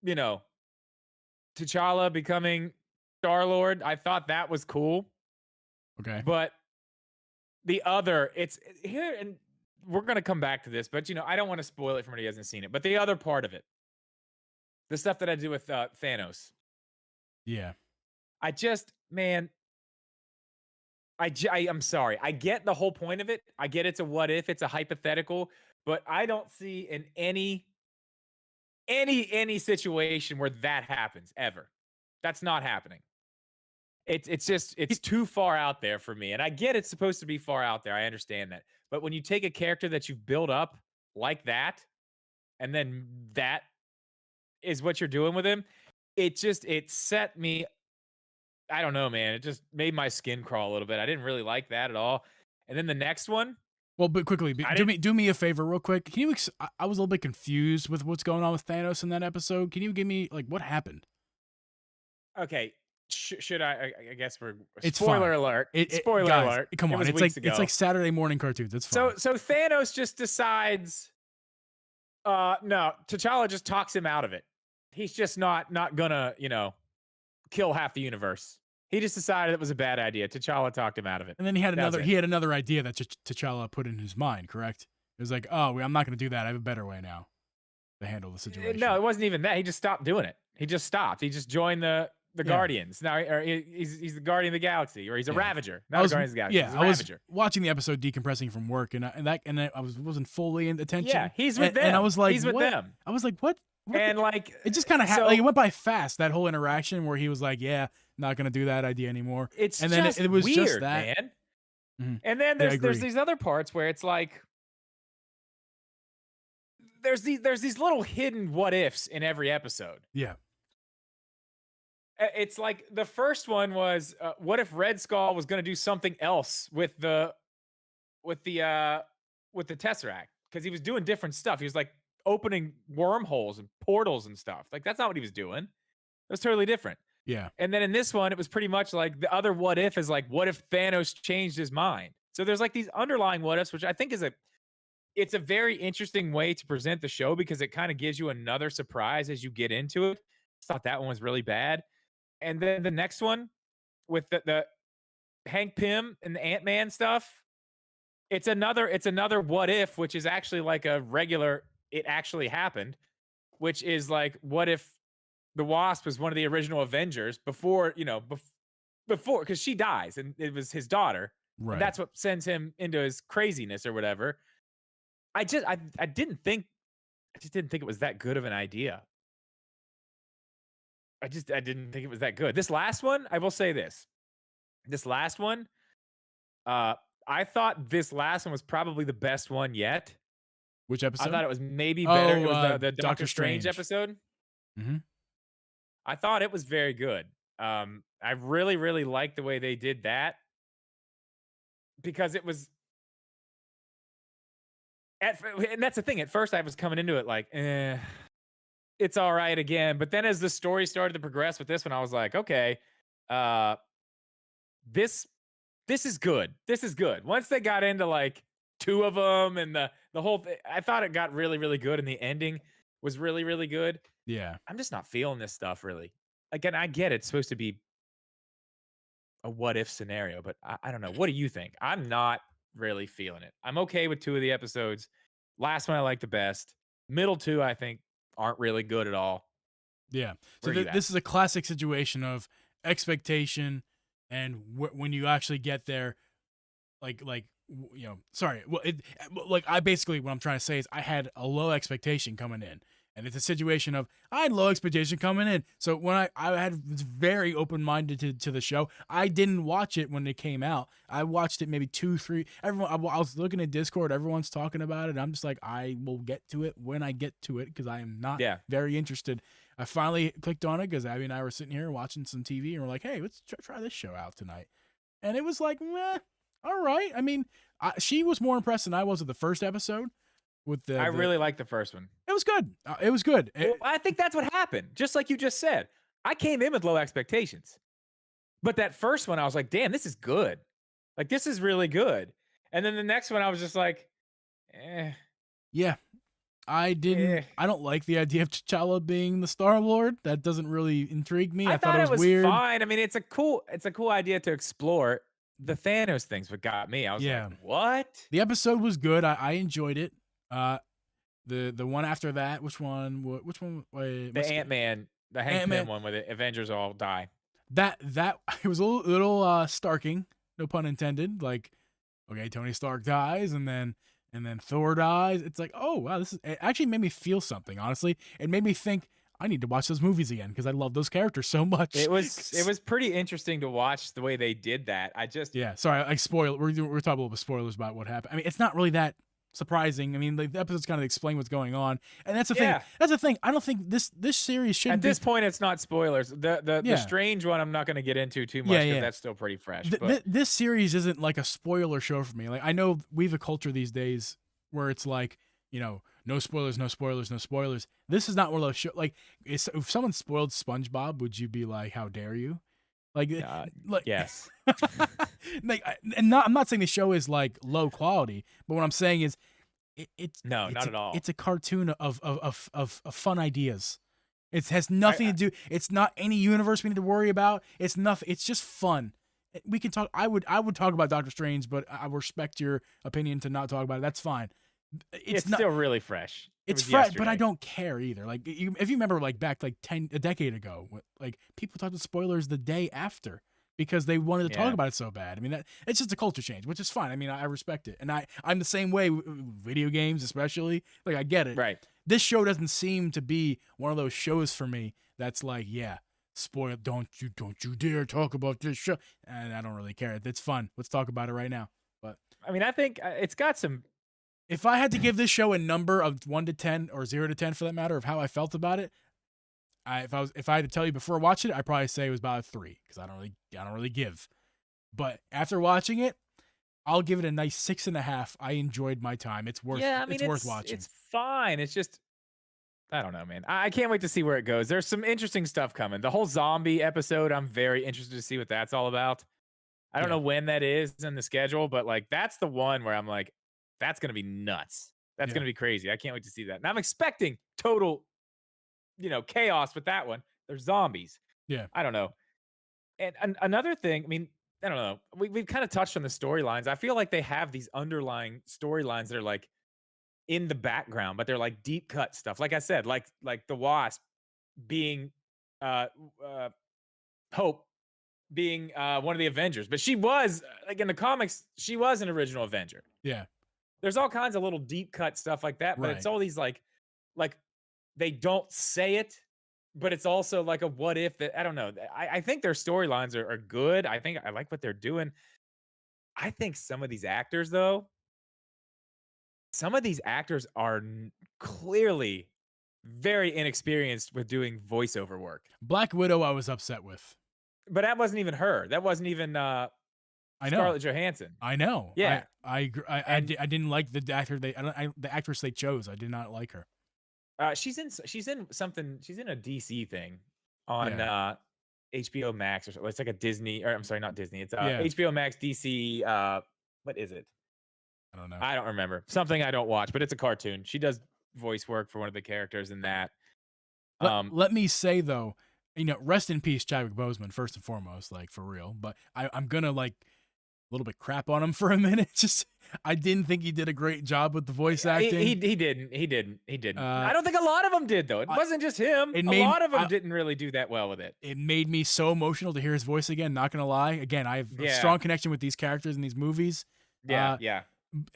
T'Challa becoming Star-Lord, I thought that was cool. Okay. But the other, it's here, and we're gonna come back to this, but I don't want to spoil it for anybody who hasn't seen it. But the other part of it, the stuff that I do with Thanos, Yeah. I just, man, I'm sorry. I get the whole point of it. I get it's a what if, it's a hypothetical, but I don't see in any situation where that happens ever. That's not happening. It's too far out there for me. And I get it's supposed to be far out there. I understand that. But when you take a character that you've built up like that, and then that is what you're doing with him, it set me, I don't know, man. It just made my skin crawl a little bit. I didn't really like that at all. And then the next one. Well, but quickly, do me a favor real quick. Can you I was a little bit confused with what's going on with Thanos in that episode. Can you give me like what happened? Okay. Should I guess we're It's spoiler fine. alert. Spoiler alert. Come on. It's like Saturday morning cartoons. It's fine. So Thanos just decides no, T'Challa just talks him out of it. He's just not gonna, kill half the universe. He just decided it was a bad idea. T'Challa talked him out of it. And then he had another idea that T'Challa put in his mind, correct? It was like, "Oh, I'm not going to do that. I have a better way now to handle the situation." No, it wasn't even that. He just stopped doing it. He just stopped. He just joined the Guardians. Now or he's the Guardian of the Galaxy, or he's a Ravager. Not a Guardian of the Galaxy. Yeah, he's a I was Ravager. watching the episode decompressing from work, and I wasn't fully in attention. Yeah, he's with them. And I was like, he's with what? them. I was like, what? And like, it just kind of so like it went by fast, that whole interaction where he was like, yeah, not gonna do that idea anymore. it's And then just it was just weird, that. man. Mhm. And then Yeah, I there's agree. these other parts where it's like there's these little hidden what ifs in every episode. Yeah. It's like the first one was what if Red Skull was going to do something else with the uh with the Tesseract, because he was doing different stuff. He was like opening wormholes and portals and stuff. Like that's not what he was doing. It was totally different. Yeah. And then in this one, it was pretty much like the other what if is like, what if Thanos changed his mind? So there's like these underlying what ifs, which I think it's a very interesting way to present the show because it kind of gives you another surprise as you get into it. I thought that one was really bad. And then the next one with the Hank Pym and the Ant-Man stuff, it's another what if, which is actually like a regular it actually happened, which is like what if the Wasp was one of the original Avengers before, before, because she dies and it was his daughter. And Right. that's what sends him into his craziness or whatever. I just didn't think it was that good of an idea. I didn't think it was that good. This last one, I will say this. This last one, uh, I thought this last one was probably the best one yet. Which I episode? thought it was maybe better. It Oh, was the Doctor Doctor Strange Strange. episode. Hmm. I thought it was very good. I really, really liked the way they did that because it was and that's the thing. At first, I was coming into it like, it's all right again. But then as the story started to progress with this one, I was like, okay, uh, this this is good. This is good. Once they got into like two of them and the whole thing, I thought it got really, really good, and the ending was really, really good. Yeah. I'm just not feeling this stuff really. Again, I get it's supposed to be a what if scenario, but I don't know. What do you think? I'm not really feeling it. I'm okay with two of the episodes. Last one I like the best. Middle two I think aren't really good at all. Yeah. So Where are you at? this is a classic situation of expectation, and when you actually get there, sorry. Well, like I basically what I'm trying to say is I had a low expectation coming in, and it's a situation of I had low expectation coming in. So when I was very open minded to the show. I didn't watch it when it came out. I watched it maybe 2, 3. Everyone, I was looking at Discord. Everyone's talking about it. I'm just like, I will get to it when I get to it because I am not Yeah. very interested. I finally clicked on it because Abby and I were sitting here watching some TV, and we're like, hey, let's try this show out tonight. And it was like, meh, all right. I mean, she was more impressed than I was with the first episode. I really like the first one. It was good. It was good. Well, I think that's what happened. Just like you just said. I came in with low expectations. But that first one, I was like, damn, this is good. Like, this is really good. And then the next one, I was just like, yeah, I eh. don't like the idea of T'Challa being the Star-Lord. That doesn't really intrigue me. I thought thought it was weird. fine. I mean, it's a cool idea to explore. The Thanos thing's what got me. I was like, what? The episode was good. I enjoyed it. The one after that, which one? Which one? Wait, The Ant-Man, the Hank Ant-Man. Pym one where the Avengers all die. That it was a little starking, no pun intended. Like, okay, Tony Stark dies, and then Thor dies. It's like, oh wow, it actually made me feel something. Honestly, it made me think I need to watch those movies again because I love those characters so much. It was pretty interesting to watch the way they did that. Yeah, sorry, I spoil. We're talking about spoilers about what happened. I mean, it's not really that surprising. I mean, the episodes kind of explain what's going on, and that's the thing. That's the thing. I don't think this series should. At this point, it's not spoilers. The Strange one, I'm not going to get into too much because that's still pretty fresh. This series isn't like a spoiler show for me. Like I know we have a culture these days where it's like, no spoilers, no spoilers, no spoilers. This is not one of those shows. Like, if someone spoiled SpongeBob, would you be like, how dare you? Like yes. Like, I'm not saying the show is like low quality, but what I'm saying is it's not at all. It's a cartoon of fun ideas. It has nothing to do. It's not any universe we need to worry about. It's nothing. It's just fun. We can talk. I would talk about Doctor Strange, but I respect your opinion to not talk about it. That's fine. It's still really fresh. It's fresh, but I don't care either. Like, if you remember, like back like a decade ago, like people talked about spoilers the day after because they wanted to talk about it so bad. I mean, it's just a culture change, which is fine. I mean, I respect it, and I'm the same way. Video games, especially, like I get it. Right. this show doesn't seem to be one of those shows for me that's like, yeah, spoil, don't you dare talk about this show. And I don't really care. It's fun. Let's talk about it right now. But I mean, I think it's got some. if I had to give this show a number of 1 to 10 or 0 to 10 for that matter of how I felt about it, if I had to tell you before watching it, I'd probably say it was about a 3 because I don't really give. But after watching it, I'll give it a nice 6.5. I enjoyed my time. Yeah, I mean, it's worth watching. it's fine. It's just I don't know, man. I can't wait to see where it goes. There's some interesting stuff coming. The whole zombie episode, I'm very interested to see what that's all about. I don't Yeah. know when that is in the schedule, but like that's the one where I'm like, that's gonna be nuts. That's Yeah. gonna be crazy. I can't wait to see that. And I'm expecting total, chaos with that one. There's zombies. Yeah. I don't know. And another thing, I mean, I don't know. We've kind of touched on the storylines. I feel like they have these underlying storylines that are like in the background, but they're like deep cut stuff. Like I said, like the Wasp being uh uh Hope being one of the Avengers, but she was like in the comics, she was an original Avenger. Yeah. There's all kinds of little deep cut stuff like that, but it's Right. all these like they don't say it, but it's also like a what if that I don't know. I think their storylines are good. I think I like what they're doing. I think some of these actors though, some of these actors are clearly very inexperienced with doing voiceover work. Black Widow, I was upset with. But that wasn't even her. That wasn't even I know. Scarlett Johansson. I know. Yeah, I and didn't like the actor the actress they chose. I did not like her. she's in something. She's in a DC thing on Yeah. HBO Max or something. It's like a Disney, or I'm sorry, not Disney. It's Yeah. HBO Max DC. What is it? I don't know. I don't remember. Something I don't watch, but it's a cartoon. She does voice work for one of the characters in that. Let me say though, rest in peace, Chadwick Boseman, first and foremost, like for real. But I'm gonna like a little bit crap on him for a minute. Just I didn't think he did a great job with the voice acting. He didn't. Uh, I don't think a lot of them did though. It wasn't just him. it A made lot of them didn't really do that well with it. it made me so emotional to hear his voice again. Not gonna lie. Again, I have a Yeah. strong connection with these characters in these movies. Yeah, yeah.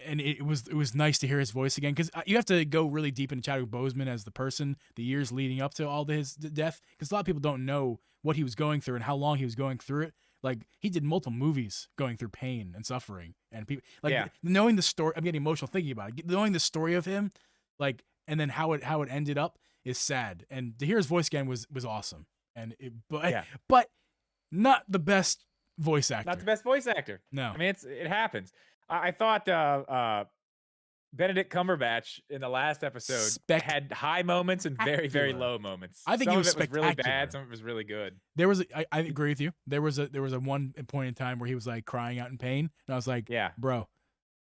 And it was nice to hear his voice again because you have to go really deep into Chadwick Boseman as the person, the years leading up to all his death, because a lot of people don't know what he was going through and how long he was going through it. Like he did multiple movies going through pain and suffering, and people like Yeah. knowing the story. I'm getting emotional thinking about it. Knowing the story of him, like, and then how it ended up is sad. And to hear his voice again was awesome. And but not the best voice actor. Not the best voice actor. No. I mean, it happens. I thought Benedict Cumberbatch in the last episode had high moments and very, very low moments. I think some he was of it was really spectacular. bad. Some of it was really good. There was I agree with you. There was a one point in time where he was like crying out in pain, and I was like, Yeah. bro,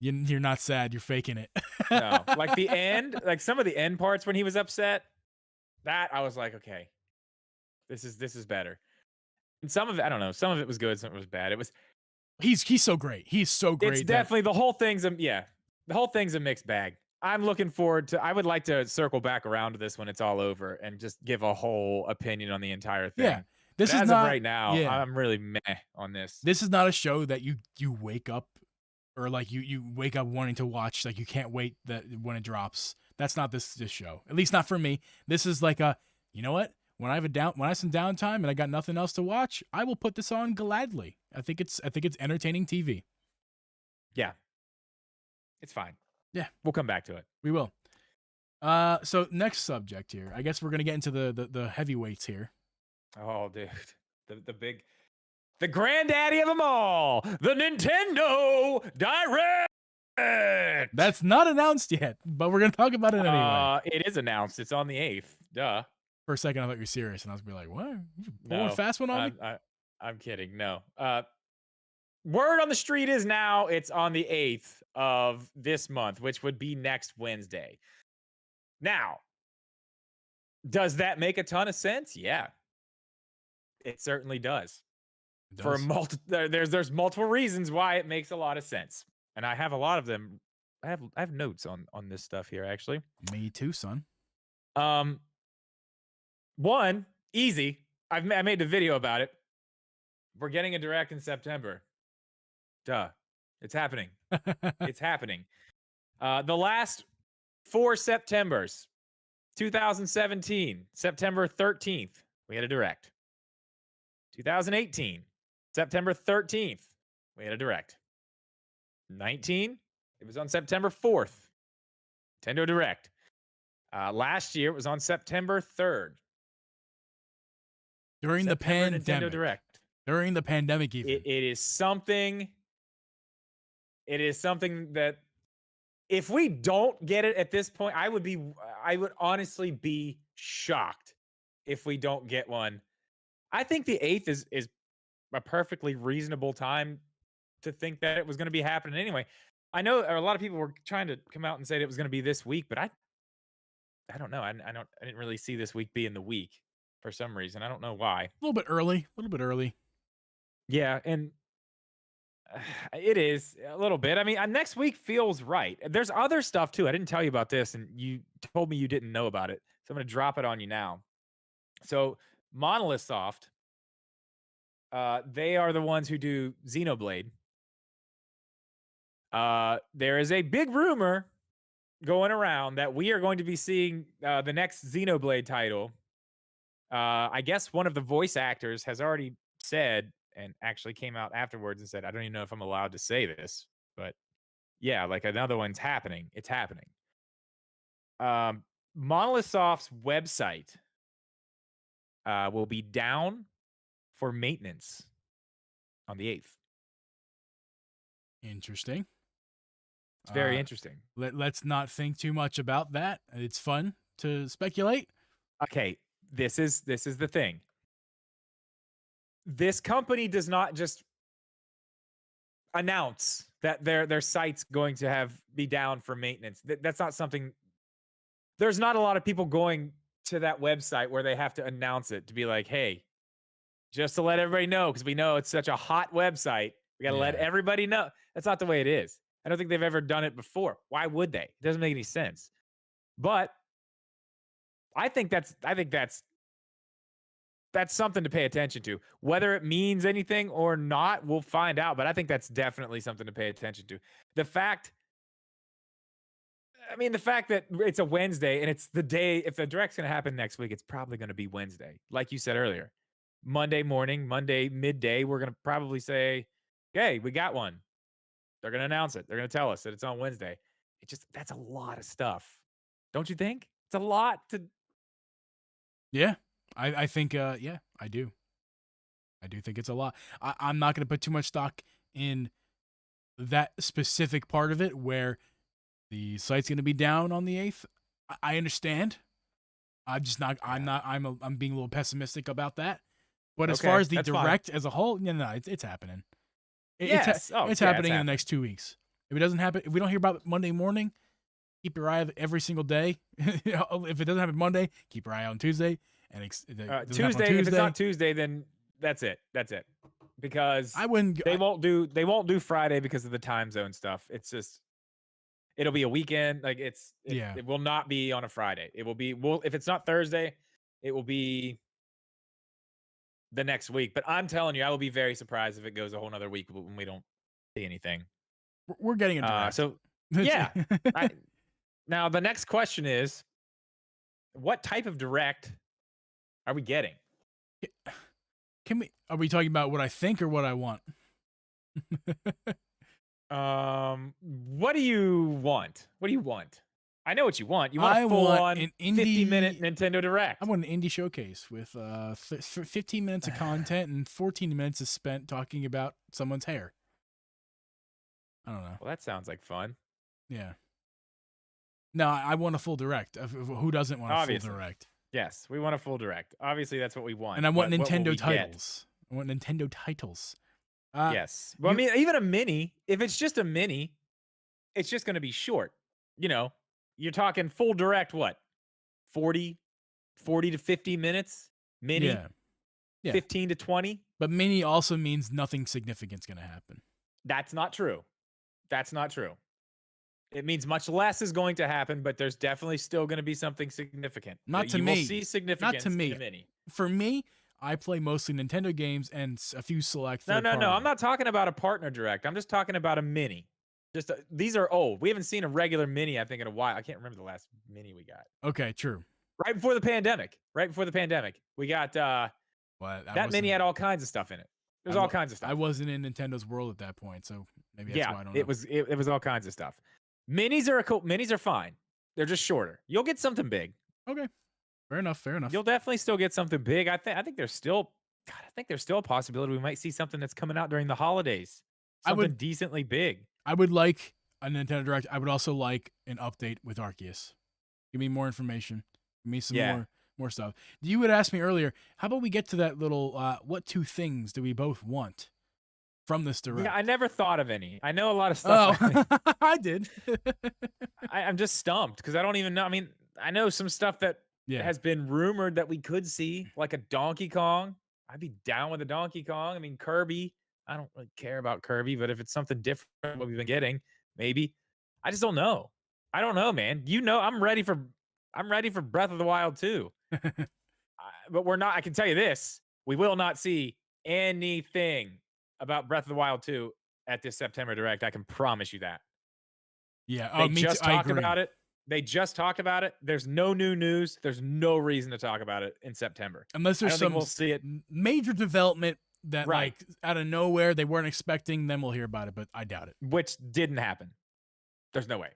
you're not sad. You're faking it. No, like the end, like some of the end parts when he was upset, that I was like, okay, this is better. And some of it, I don't know. Some of it was good. Some of it was bad. It was. He's so great. He's so great. It's definitely the whole thing's the whole thing's a mixed bag. I'm looking forward to. I would like to circle back around to this when it's all over and just give a whole opinion on the entire thing. Yeah, this But is as not of right now. Yeah. I'm really meh on this. This is not a show that you wake up or like you wake up wanting to watch. Like you can't wait that when it drops. That's not this show. At least not for me. This is like you know what? When I have some downtime and I got nothing else to watch, I will put this on gladly. I think it's entertaining TV. Yeah, it's fine. Yeah, we'll come back to it. We will. So next subject here. I guess we're gonna get into the heavyweights here. Oh, dude, the granddaddy of them all, the Nintendo Direct. That's not announced yet, but we're gonna talk about it anyway. It is announced. It's on the 8th. Duh. For a second, I thought you were serious, and I was gonna be like, "What? You pulling No, a fast one on me?" I'm kidding. No. Word on the street is now it's on the 8th of this month, which would be next Wednesday. Now, does that make a ton of sense? Yeah, it certainly does. It For does. there's multiple reasons why it makes a lot of sense, and I have a lot of them. I have notes on this stuff here actually. Me too, son. One, easy. I made a video about it. We're getting a direct in September. Duh. It's happening. It's happening. The last 4 Septembers, 2017, September 13th, we had a direct. 2018, September 13th, we had a direct. 19, it was on September 4th, Nintendo Direct. Last year, it was on September 3rd. During the September Nintendo pandemic. Direct. During the pandemic, even. It is something. It is something that if we don't get it at this point, I would honestly be shocked if we don't get one. I think the 8th is a perfectly reasonable time to think that it was going to be happening anyway. I know a lot of people were trying to come out and say it was going to be this week, but I don't know. I didn't really see this week being the week for some reason. I don't know why. A little bit early. Yeah, and it is a little bit. I mean, next week feels right. There's other stuff too. I didn't tell you about this, and you told me you didn't know about it, so I'm going to drop it on you now. So Monolith Soft, they are the ones who do Xenoblade. There is a big rumor going around that we are going to be seeing the next Xenoblade title. I guess one of the voice actors has already said, and actually came out afterwards and said, I don't even know if I'm allowed to say this, but yeah, like another one's happening. It's happening. Monolith Soft's website will be down for maintenance on the 8th. Interesting. It's very interesting. Let's not think too much about that. It's fun to speculate. Okay, this is the thing. This company does not just announce that their site's going to be down for maintenance. That's not something. There's not a lot of people going to that website where they have to announce it to be like, hey, just to let everybody know, because we know it's such a hot website. We got to let everybody know. That's not the way it is. I don't think they've ever done it before. Why would they? It doesn't make any sense. But I think that's something to pay attention to. Whether it means anything or not, we'll find out. But I think that's definitely something to pay attention to. The fact that it's a Wednesday and it's the day, if the direct's going to happen next week, it's probably going to be Wednesday. Like you said earlier, Monday morning, Monday midday, we're going to probably say, hey, we got one. They're going to announce it. They're going to tell us that it's on Wednesday. That's a lot of stuff. Don't you think? It's a lot to. Yeah, I think, I do. I do think it's a lot. I'm not going to put too much stock in that specific part of it where the site's going to be down on the 8th. I understand. I'm just not. Yeah. I'm being a little pessimistic about that. But as far as the direct as a whole, no, it's happening. It's happening in the next 2 weeks. If it doesn't happen, if we don't hear about it Monday morning, keep your eye on every single day. If it doesn't happen Monday, keep your eye on Tuesday. And Tuesday, if it's not Tuesday, then that's it. That's it. Because they won't do Friday because of the time zone stuff. It's just it'll be a weekend. Like it will not be on a Friday. It will be if it's not Thursday, it will be the next week. But I'm telling you, I will be very surprised if it goes a whole nother week when we don't see anything. We're getting into that. So yeah. Now the next question is, what type of direct are we getting? Are we talking about what I think or what I want? What do you want? What do you want? I know what you want. You want a full-on 50-minute Nintendo Direct. I want an indie showcase with 15 minutes of content and 14 minutes is spent talking about someone's hair. I don't know. Well, that sounds like fun. Yeah. No, I want a full Direct. Who doesn't want a full Direct? Yes, we want a full Direct. Obviously, that's what we want. And I want Nintendo titles. I want Nintendo titles. Yes. Well, I mean, even a mini, if it's just a mini, it's just going to be short. You know, you're talking full Direct, what? 40 to 50 minutes? Mini? Yeah. 15 to 20? But mini also means nothing significant's going to happen. That's not true. That's not true. It means much less is going to happen, but there's definitely still going to be something significant. Not to me. You will see significance. Not to me. In a mini. For me, I play mostly Nintendo games and a few select third-party. No. I'm not talking about a partner direct. I'm just talking about a mini. These are old. We haven't seen a regular mini, I think, in a while. I can't remember the last mini we got. Okay, true. right before the pandemic. Right before the pandemic, we got Well, I that mini wasn't. had all kinds of stuff in it. I There's all wa- kinds of I stuff. wasn't in Nintendo's world at that point, so maybe that's Yeah, why I don't it know. was it was all kinds of stuff. Minis are cool. Minis are fine. They're just shorter. You'll get something big. Okay, fair enough. Fair enough. You'll definitely still get something big. I think there's still God, I think there's still a possibility we might see something that's coming out during the holidays. I Something would. decently big. I would like a Nintendo Direct. I would also like an update with Arceus. Give me more information. Give me some Yeah. more stuff. You would ask me earlier. How about we get to that little? What two things do we both want from this Direct? Yeah, I never thought of any. I know a lot of Oh, stuff. I did. I'm just stumped because I don't even know. I mean, I know some stuff that Yeah. has been rumored that we could see, like a Donkey Kong. I'd be down with a Donkey Kong. I mean, Kirby. I don't really care about Kirby, but if it's something different than what we've been getting, maybe. I just don't know. I don't know, man. You know, I'm ready for Breath of the Wild too. But we're not. I can tell you this: we will not see anything about Breath of the Wild 2 at this September Direct. I can promise you that. Yeah. Oh, They me too. just I talked agree. about it. They just talked about it. There's no new news. There's no reason to talk about it in September. Unless I there's don't think some we'll see it. major development that Right. like out of nowhere they weren't expecting, then we'll hear about it. But I doubt it. Which didn't happen. There's no way.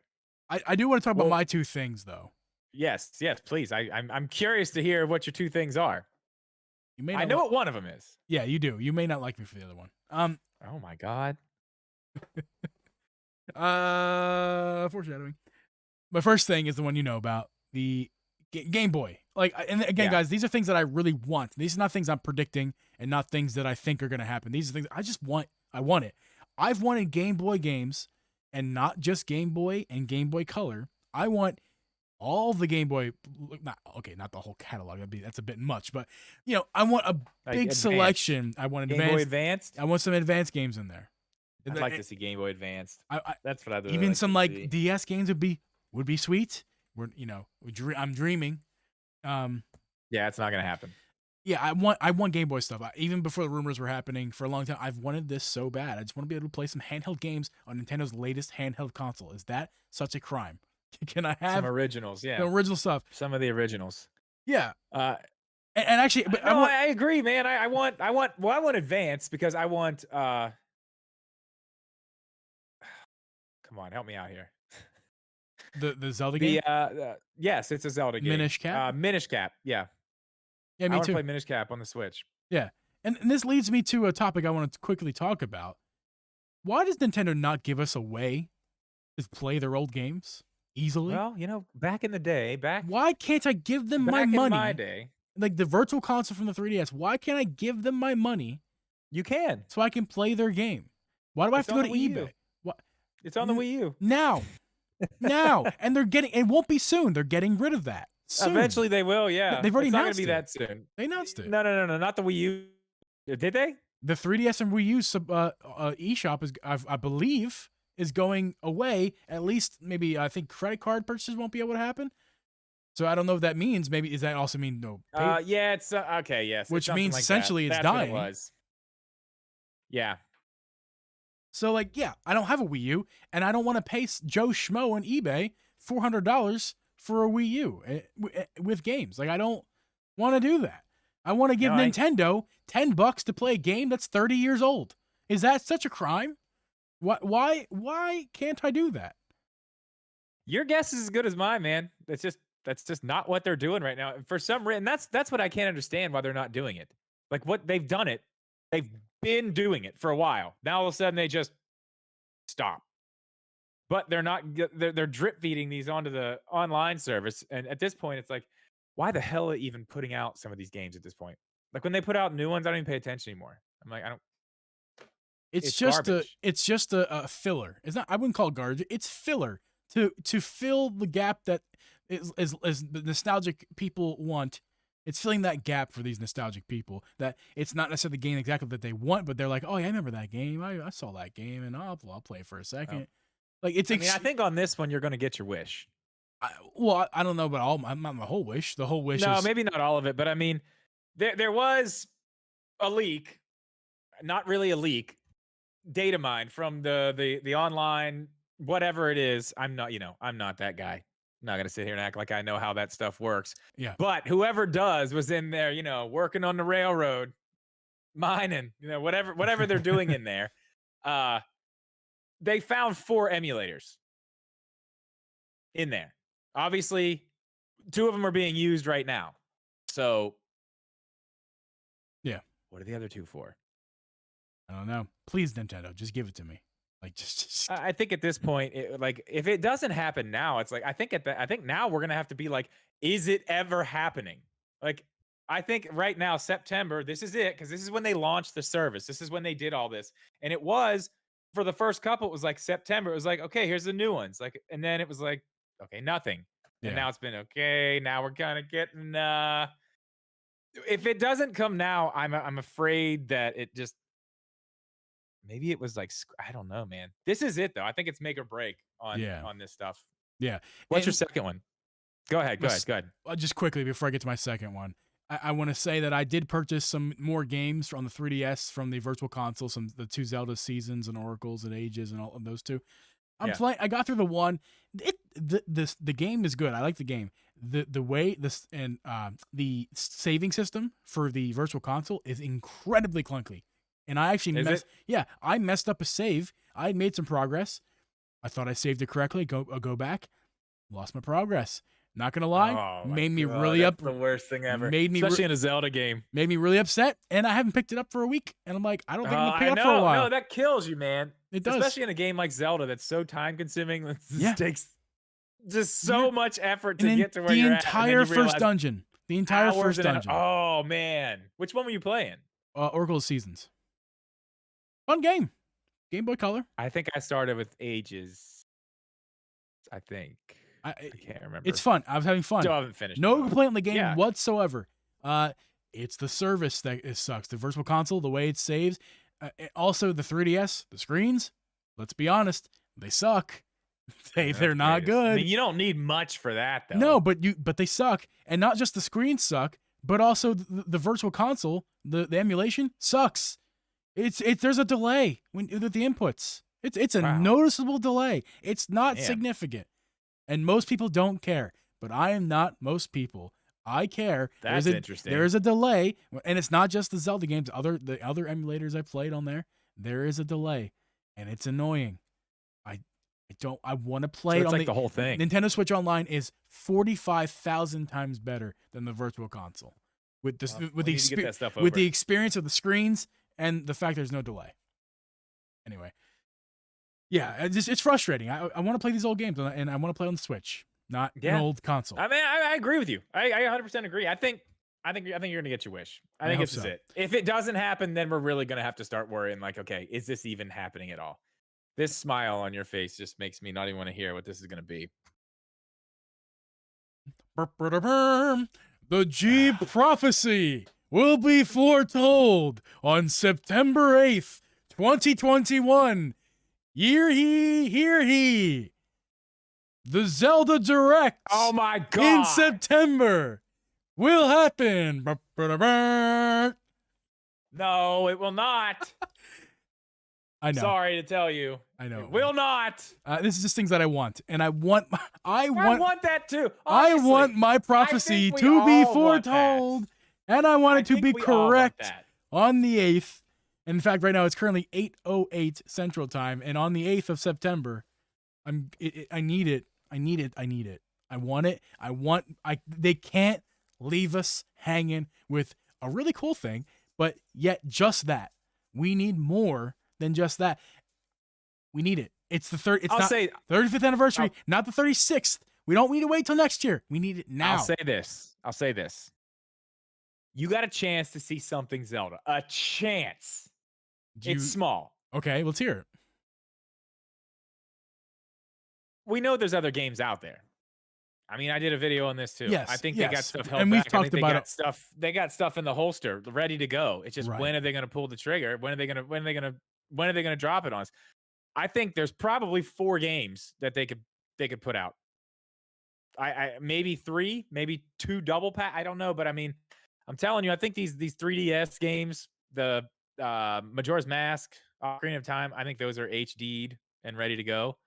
I do want to talk about Well, my two things though. yes, please. I'm curious to hear what your two things are. You may I not. know what one of them is. Yeah, you do. You may not like me for the other one. Oh my god. Foreshadowing. My first thing is the one you know about, the Game Boy. Like, and again, Yeah. guys, these are things that I really want. These are not things I'm predicting and not things that I think are going to happen. These are things I just want. I want it. I've wanted Game Boy games, and not just Game Boy and Game Boy Color. I want all the Game Boy. Not the whole catalog. That's a bit much, but I want a Like big advanced. selection. I want Game Boy Advanced. I want some advanced games in there. I'd like to see Game Boy Advanced. I That's what I'd really even like some to like see. DS games would be sweet. I'm dreaming. Yeah, it's not gonna happen. Yeah, I want Game Boy stuff. Even before the rumors were happening for a long time, I've wanted this so bad. I just want to be able to play some handheld games on Nintendo's latest handheld console. Is that such a crime? Can I have Some originals, yeah. the original stuff? Some of the originals. Yeah, Uh, and actually, but no, I agree, man. I want advanced because I want come on, help me out here. the Zelda game, Yes, it's a Zelda game. Minish Cap. Minish Cap, yeah. Yeah, I me want to too. play Minish Cap on the Switch. Yeah, and this leads me to a topic I want to quickly talk about. Why does Nintendo not give us a way to play their old games easily? Well, back in the day, Why can't I give them my back in money? my day, Like the virtual console from the 3DS, why can't I give them my money you can. so I can play their game? Why do I have It's to go on to the Wii U. eBay? What It's on the Wii U. now? And they're getting. It won't be soon. They're getting rid of that. Soon. Eventually they will, yeah. They've already It's not gonna announced be it. that soon. They announced it. No, not the Wii U. Did they? The 3DS and Wii U eShop is, I believe, is going away. At least maybe I think credit card purchases won't be able to happen. So I don't know what that means. Maybe does that also mean no? Yeah, it's okay. Yes, it's Which something means like essentially that. it's That's dying. What it was. Yeah. So I don't have a Wii U, and I don't want to pay Joe Schmo on eBay $400 for a Wii U with games. Like I don't want to do that. I want to give Nintendo $10 to play a game that's 30 years old. Is that such a crime? Why can't I do that? Your guess is as good as mine, man. That's just not what they're doing right now. For some reason, that's what I can't understand why they're not doing it. Like what they've done it, they've been doing it for a while. Now all of a sudden they just stop. But they're not. They're drip feeding these onto the online service, and at this point, it's like, why the hell are they even putting out some of these games at this point? Like when they put out new ones, I don't even pay attention anymore. I'm like, I don't. It's garbage. It's just a filler. It's not. I wouldn't call it garbage. It's filler to fill the gap that is the nostalgic people want. It's filling that gap for these nostalgic people. That it's not necessarily the game exactly that they want, but they're like, oh yeah, I remember that game. I saw that game, and I'll play it for a second. Oh. Like it's. I mean, I think on this one you're going to get your wish. I don't know about not my whole wish. The whole wish. No, is, maybe not all of it, but I mean, there was a leak, not really a leak, data mine from the online whatever it is. I'm not that guy. not gonna sit here and act like I know how that stuff works. Yeah. But whoever does was in there, working on the railroad, mining, whatever they're doing in there. Uh, they found 4 emulators in there. Obviously, 2 of them are being used right now. So, Yeah. what are the other 2 for? I don't know. Please, Nintendo, just give it to me. Like, just I think at this point, if it doesn't happen now, it's like I think now we're gonna have to be like, is it ever happening? Like, I think right now, September, this is it, because this is when they launched the service. This is when they did all this, and it was for the first couple. It was like September. It was like, okay, here's the new ones. Like, and then it was like, okay, nothing, and yeah. now it's been okay. Now we're kind of getting. If it doesn't come now, I'm afraid that it just maybe it was like I don't know, man. This is it though. I think it's make or break on Yeah. this stuff. Yeah. What's your And second one? Go ahead. Go ahead. Go ahead. just quickly before I get to my second one, I want to say that I did purchase some more games on the 3DS from the Virtual Console, the 2 Zelda Seasons and Oracles and Ages and all of those 2. I'm Yeah. playing. I got through the one. The game is good. I like the game. The way this and the saving system for the Virtual Console is incredibly clunky. And I actually I messed up a save. I had made some progress. I thought I saved it correctly. Go back. Lost my progress. Not gonna lie, Oh my made me God, really that's the worst thing ever. Especially in a Zelda game. Made me really upset, and I haven't picked it up for a week. And I'm like, I don't think I'm gonna pick it up for a while. No, that kills you, man. It does, especially in a game like Zelda that's so time consuming. That Yeah. takes just so much effort to And get to where the you're at. And then entire you first realize dungeon. The entire hours first and an- dungeon. Oh man, which one were you playing? Oracle of Seasons. Fun game. Game Boy Color. I think I started with Ages. I think. I can't remember. It's fun. I was having fun. Still haven't finished. No complaint on the game Yeah. whatsoever. It's the service that it sucks. The Virtual Console, the way it saves. Also, the 3DS, the screens. Let's be honest, they suck. They're not good. I mean, you don't need much for that, though. No, but they suck, and not just the screens suck, but also the Virtual Console, the emulation sucks. There's a delay with the inputs. It's a noticeable delay. It's not significant. And most people don't care, but I am not most people. I care. That's interesting. There is a delay, and it's not just the Zelda games. The other emulators I played on there is a delay, and it's annoying. I want to play it on like the whole thing. Nintendo Switch Online is 45,000 times better than the Virtual Console with the experience of the screens and the fact there's no delay. Anyway. Yeah, it's frustrating. I want to play these old games, and I want to play on the Switch, not an old console. I mean, I agree with you. I 100% agree. I think you're gonna get your wish. I think this is it. If it doesn't happen, then we're really gonna have to start worrying. Like, okay, is this even happening at all? This smile on your face just makes me not even want to hear what this is gonna be. The Geeb prophecy will be foretold on September 8th, 2021. Hear he. The Zelda Direct. Oh my God. In September will happen. No, it will not. I know. Sorry to tell you. I know. It will not. This is just things that I want, and I want that too. Honestly, I want my prophecy to be foretold, and I want it to be correct on the 8th. In fact, right now it's currently 8:08 Central Time, and on the 8th of September, I need it. I need it. I want it. They can't leave us hanging with a really cool thing, but yet just that. We need more than just that. We need it. It's the 35th anniversary, not the 36th. We don't need to wait till next year. We need it now. I'll say this. You got a chance to see something Zelda. A chance. It's small. Okay, let's hear it. We know there's other games out there. I mean, I did a video on this too. Yes, I think they got stuff held and back. We've talked about it. They got stuff in the holster, ready to go. It's just when are they going to pull the trigger? When are they going to drop it on us? I think there's probably 4 games that they could put out. I maybe 3, maybe 2 double pack. I don't know, but I mean, I'm telling you, I think these 3DS games, the Majora's Mask, Ocarina of Time, I think those are HD'd and ready to go.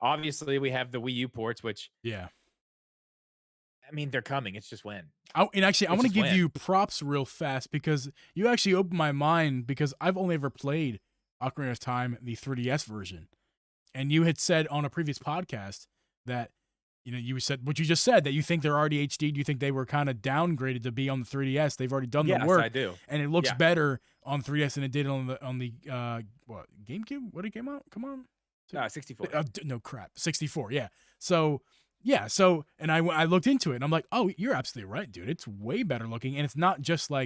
Obviously, we have the Wii U ports, which I mean, they're coming. It's just when. And actually, I It's want to just give when. you props real fast because you actually opened my mind because I've only ever played Ocarina of Time, the 3DS version. And you had said on a previous podcast that, you said what you just said, that you think they're already HD. You think they were kind of downgraded to be on the 3DS. They've already done the Yes, work, I do. and it looks Yeah. better on 3DS than it did on the what, GameCube? What it came out? Come on. 64. No crap. 64. Yeah. So, yeah. So, and I looked into it and I'm like, oh, you're absolutely right, dude. It's way better looking. And it's not just No,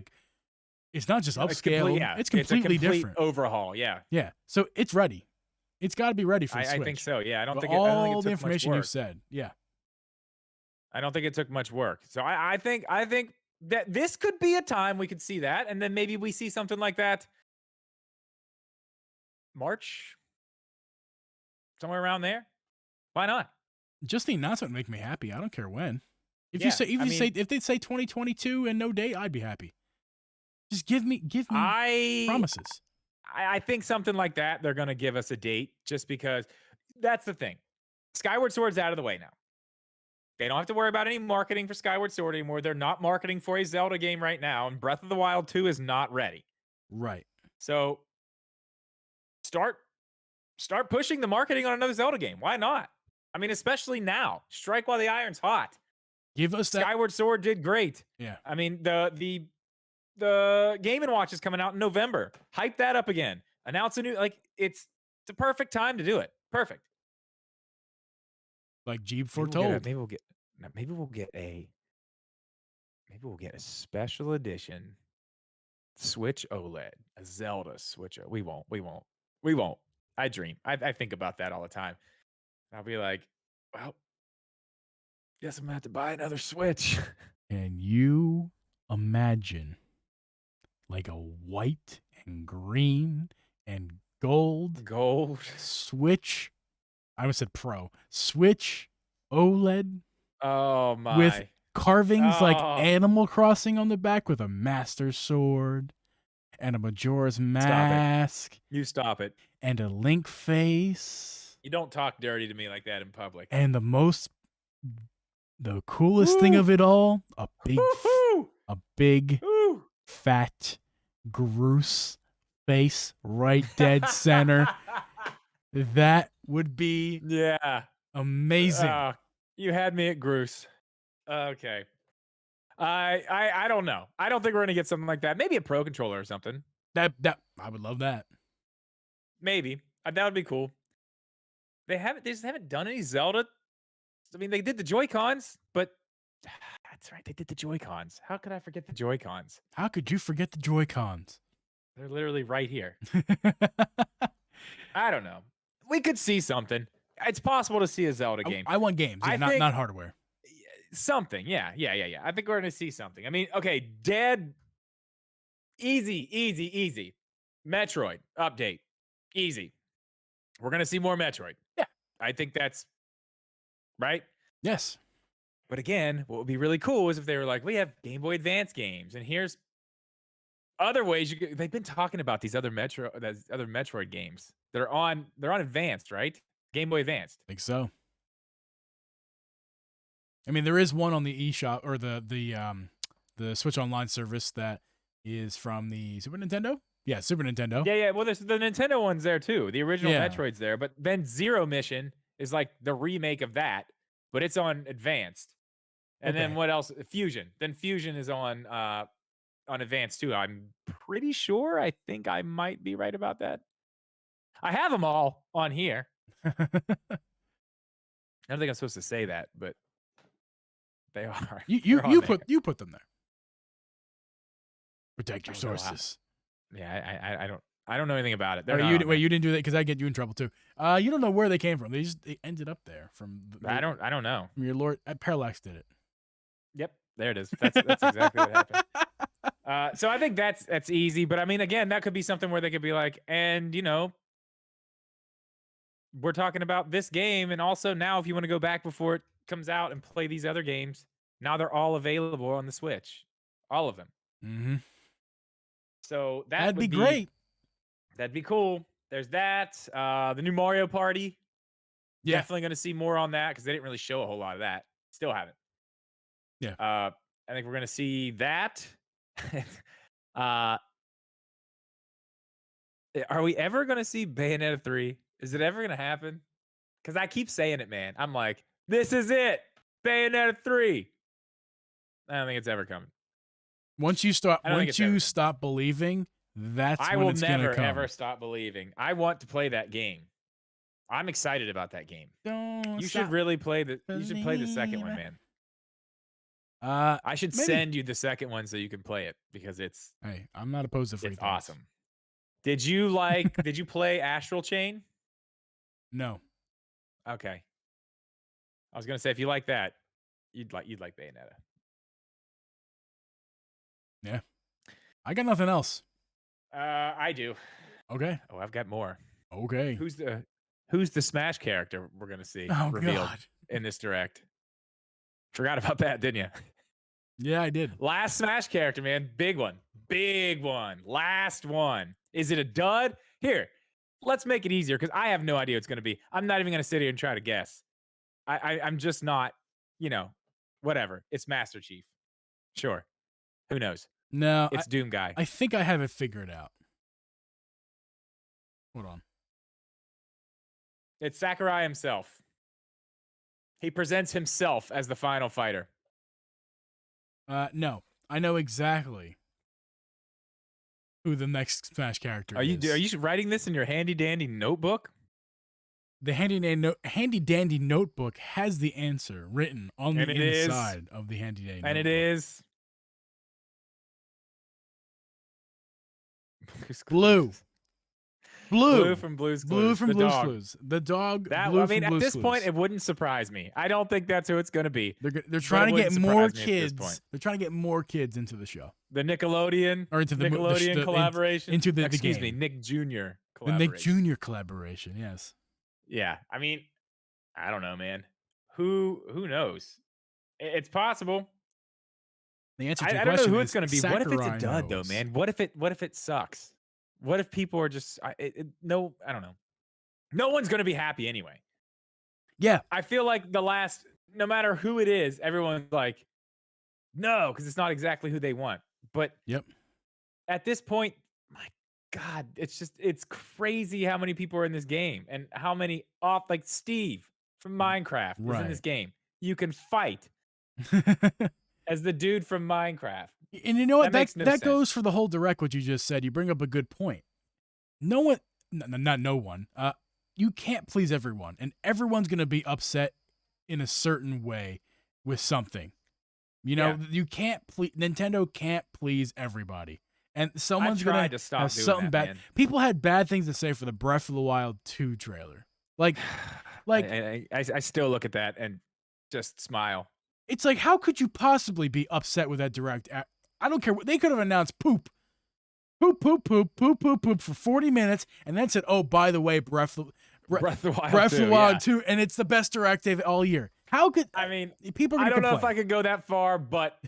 it's complete. upscale. Yeah, It's it's a completely complete different. overhaul. Yeah, Yeah. So it's ready. It's got to be ready for the I Switch. think so. Yeah, I don't But think it all the took much information you work. said. Yeah. I don't think it took much work. So I think that this could be a time we could see that, and then maybe we see something like that March, somewhere around there. Why not? Just the announcement would make me happy. I don't care when. If Yeah, if they say 2022 and no date, I'd be happy. Just give me I promises. I think something like that they're gonna give us a date just because that's the thing. Skyward Sword's out of the way now. They don't have to worry about any marketing for Skyward Sword anymore. They're not marketing for a Zelda game right now, and Breath of the Wild 2 is not ready. Right. So start pushing the marketing on another Zelda game. Why not? I mean, especially now. Strike while the iron's hot. Give us that. Skyward Sword did great. Yeah. I mean, the Game and Watch is coming out in November. Hype that up again. Announce a new it's a perfect time to do it. Perfect. Like Geeb Maybe foretold. maybe we'll get a special edition Switch OLED, a Zelda Switch. We won't. We won't. I dream. I think about that all the time. I'll be like, well, guess I'm gonna have to buy another Switch. Can you imagine like a white and green and gold Switch? I almost said Pro. Switch OLED Oh my. with carvings like Oh. Animal Crossing on the back with a Master Sword and a Majora's Mask. You stop it. And a Link face. You don't talk dirty to me like that in public. And the coolest thing of it all, a big fat Groose face right dead center. That would be amazing. You had me at Groose. Okay. I don't know. I don't think we're gonna get something like that. Maybe a Pro controller or something. That I would love that. Maybe. That would be cool. They just haven't done any Zelda. I mean, they did the Joy-Cons, but that's right, they did the Joy-Cons. How could I forget the Joy-Cons? How could you forget the Joy-Cons? They're literally right here. I don't know. We could see something. It's possible to see a Zelda game. I want games, yeah, not hardware. Something, yeah. I think we're gonna see something. I mean, okay, dead, easy. Metroid update, easy. We're gonna see more Metroid. Yeah, I think that's right. Yes. But again, what would be really cool is if they were like, we have Game Boy Advance games, and here's other ways they've been talking about these other Metroid games. They're on Advanced, right? Game Boy Advanced. I think so. I mean, there is one on the eShop or the Switch Online service that is from the Super Nintendo. Yeah, Super Nintendo. Yeah. Well, there's the Nintendo one's there too. The original Metroid's there, but then Zero Mission is like the remake of that, but it's on Advanced. And then what else? Fusion. Then Fusion is on Advanced too. I'm pretty sure. I think I might be right about that. I have them all on here. I don't think I'm supposed to say that, but they are. You put them there. Protect your sources. Yeah, I don't know anything about it. You didn't do that because I get you in trouble too. You don't know where they came from. They ended up there from. I don't know. From your Lord, Parallax did it. Yep, there it is. That's exactly what happened. So I think that's easy, but I mean, again, that could be something where they could be like, and we're talking about this game, and also now if you want to go back before it comes out and play these other games, now they're all available on the Switch, all of them. Mm-hmm. So that'd be great. That'd be cool. There's that. The new Mario Party. Yeah. Definitely going to see more on that because they didn't really show a whole lot of that. Still haven't. Yeah. I think we're gonna see that. uh, are we ever gonna see Bayonetta 3? Is it ever gonna happen? Because I keep saying it, man. I'm like, this is it, Bayonetta 3. I don't think it's ever coming. Once you Ever coming. stop believing, that's I when will it's gonna never come. ever stop believing. I want to play that game. I'm excited about that game. Don't You should stop really play the. You should play the second one, believing. man. I should Maybe. send you the second one so you can play it because it's Hey, I'm not opposed to free things. awesome. Did you play Astral Chain? No. Okay. I was gonna say if you like that, you'd like Bayonetta. Yeah. I got nothing else. I do. Okay. Oh, I've got more. Okay. Who's the Smash character we're gonna see revealed in this direct? Forgot about that, didn't you? Yeah, I did. Last Smash character, man. Big one. Big one. Last one. Is it a dud? Here, let's make it easier because I have no idea what it's going to be. I'm not even going to sit here and try to guess. I'm just not, whatever. It's Master Chief. Sure. Who knows? No. It's Doom Guy. I think I have it figured out. Hold on. It's Sakurai himself. He presents himself as the final fighter. No. I know exactly who the next Smash character Are is. you writing this in your handy dandy notebook? The handy dandy notebook has the answer written on the inside of the handy dandy notebook. And it is Blue. Blue from Blue's Clues. Blue from the Blue's dog. Clues. The dog. That, Blue I mean, from at Blue's this Clues. point, it wouldn't surprise me. I don't think that's who it's going to be. They're trying to get more kids. Point. They're trying to get more kids into the show. The Nickelodeon Or into the Nickelodeon collaboration. Into the Excuse game. me, Nick Jr. collaboration. The Nick Jr. collaboration. Yes. Yeah, I mean, I don't know, man. Who knows? It's possible. The answer to your I don't know question who is it's going to be. Sakurai What if it's a dud, knows. though, man? What if it sucks? What if people are just no? I don't know. No one's going to be happy anyway. Yeah. I feel like no matter who it is, everyone's like, no, because it's not exactly who they want. But yep. At this point, my God, it's crazy how many people are in this game and how many like Steve from Minecraft is in this game. You can fight as the dude from Minecraft. And you know what? That goes for the whole direct, what you just said. You bring up a good point. No one, not no one. You can't please everyone, and everyone's going to be upset in a certain way with something. You can't please. Nintendo can't please everybody, and someone's going to stop have doing something that, bad. Man. People had bad things to say for the Breath of the Wild 2 trailer. Like I still look at that and just smile. It's like, how could you possibly be upset with that direct? I don't care. They could have announced poop for 40 minutes, and then said, "Oh, by the way, Breath of the Wild 2, and it's the best direct they've all year." How could people? I don't know if I could go that far, but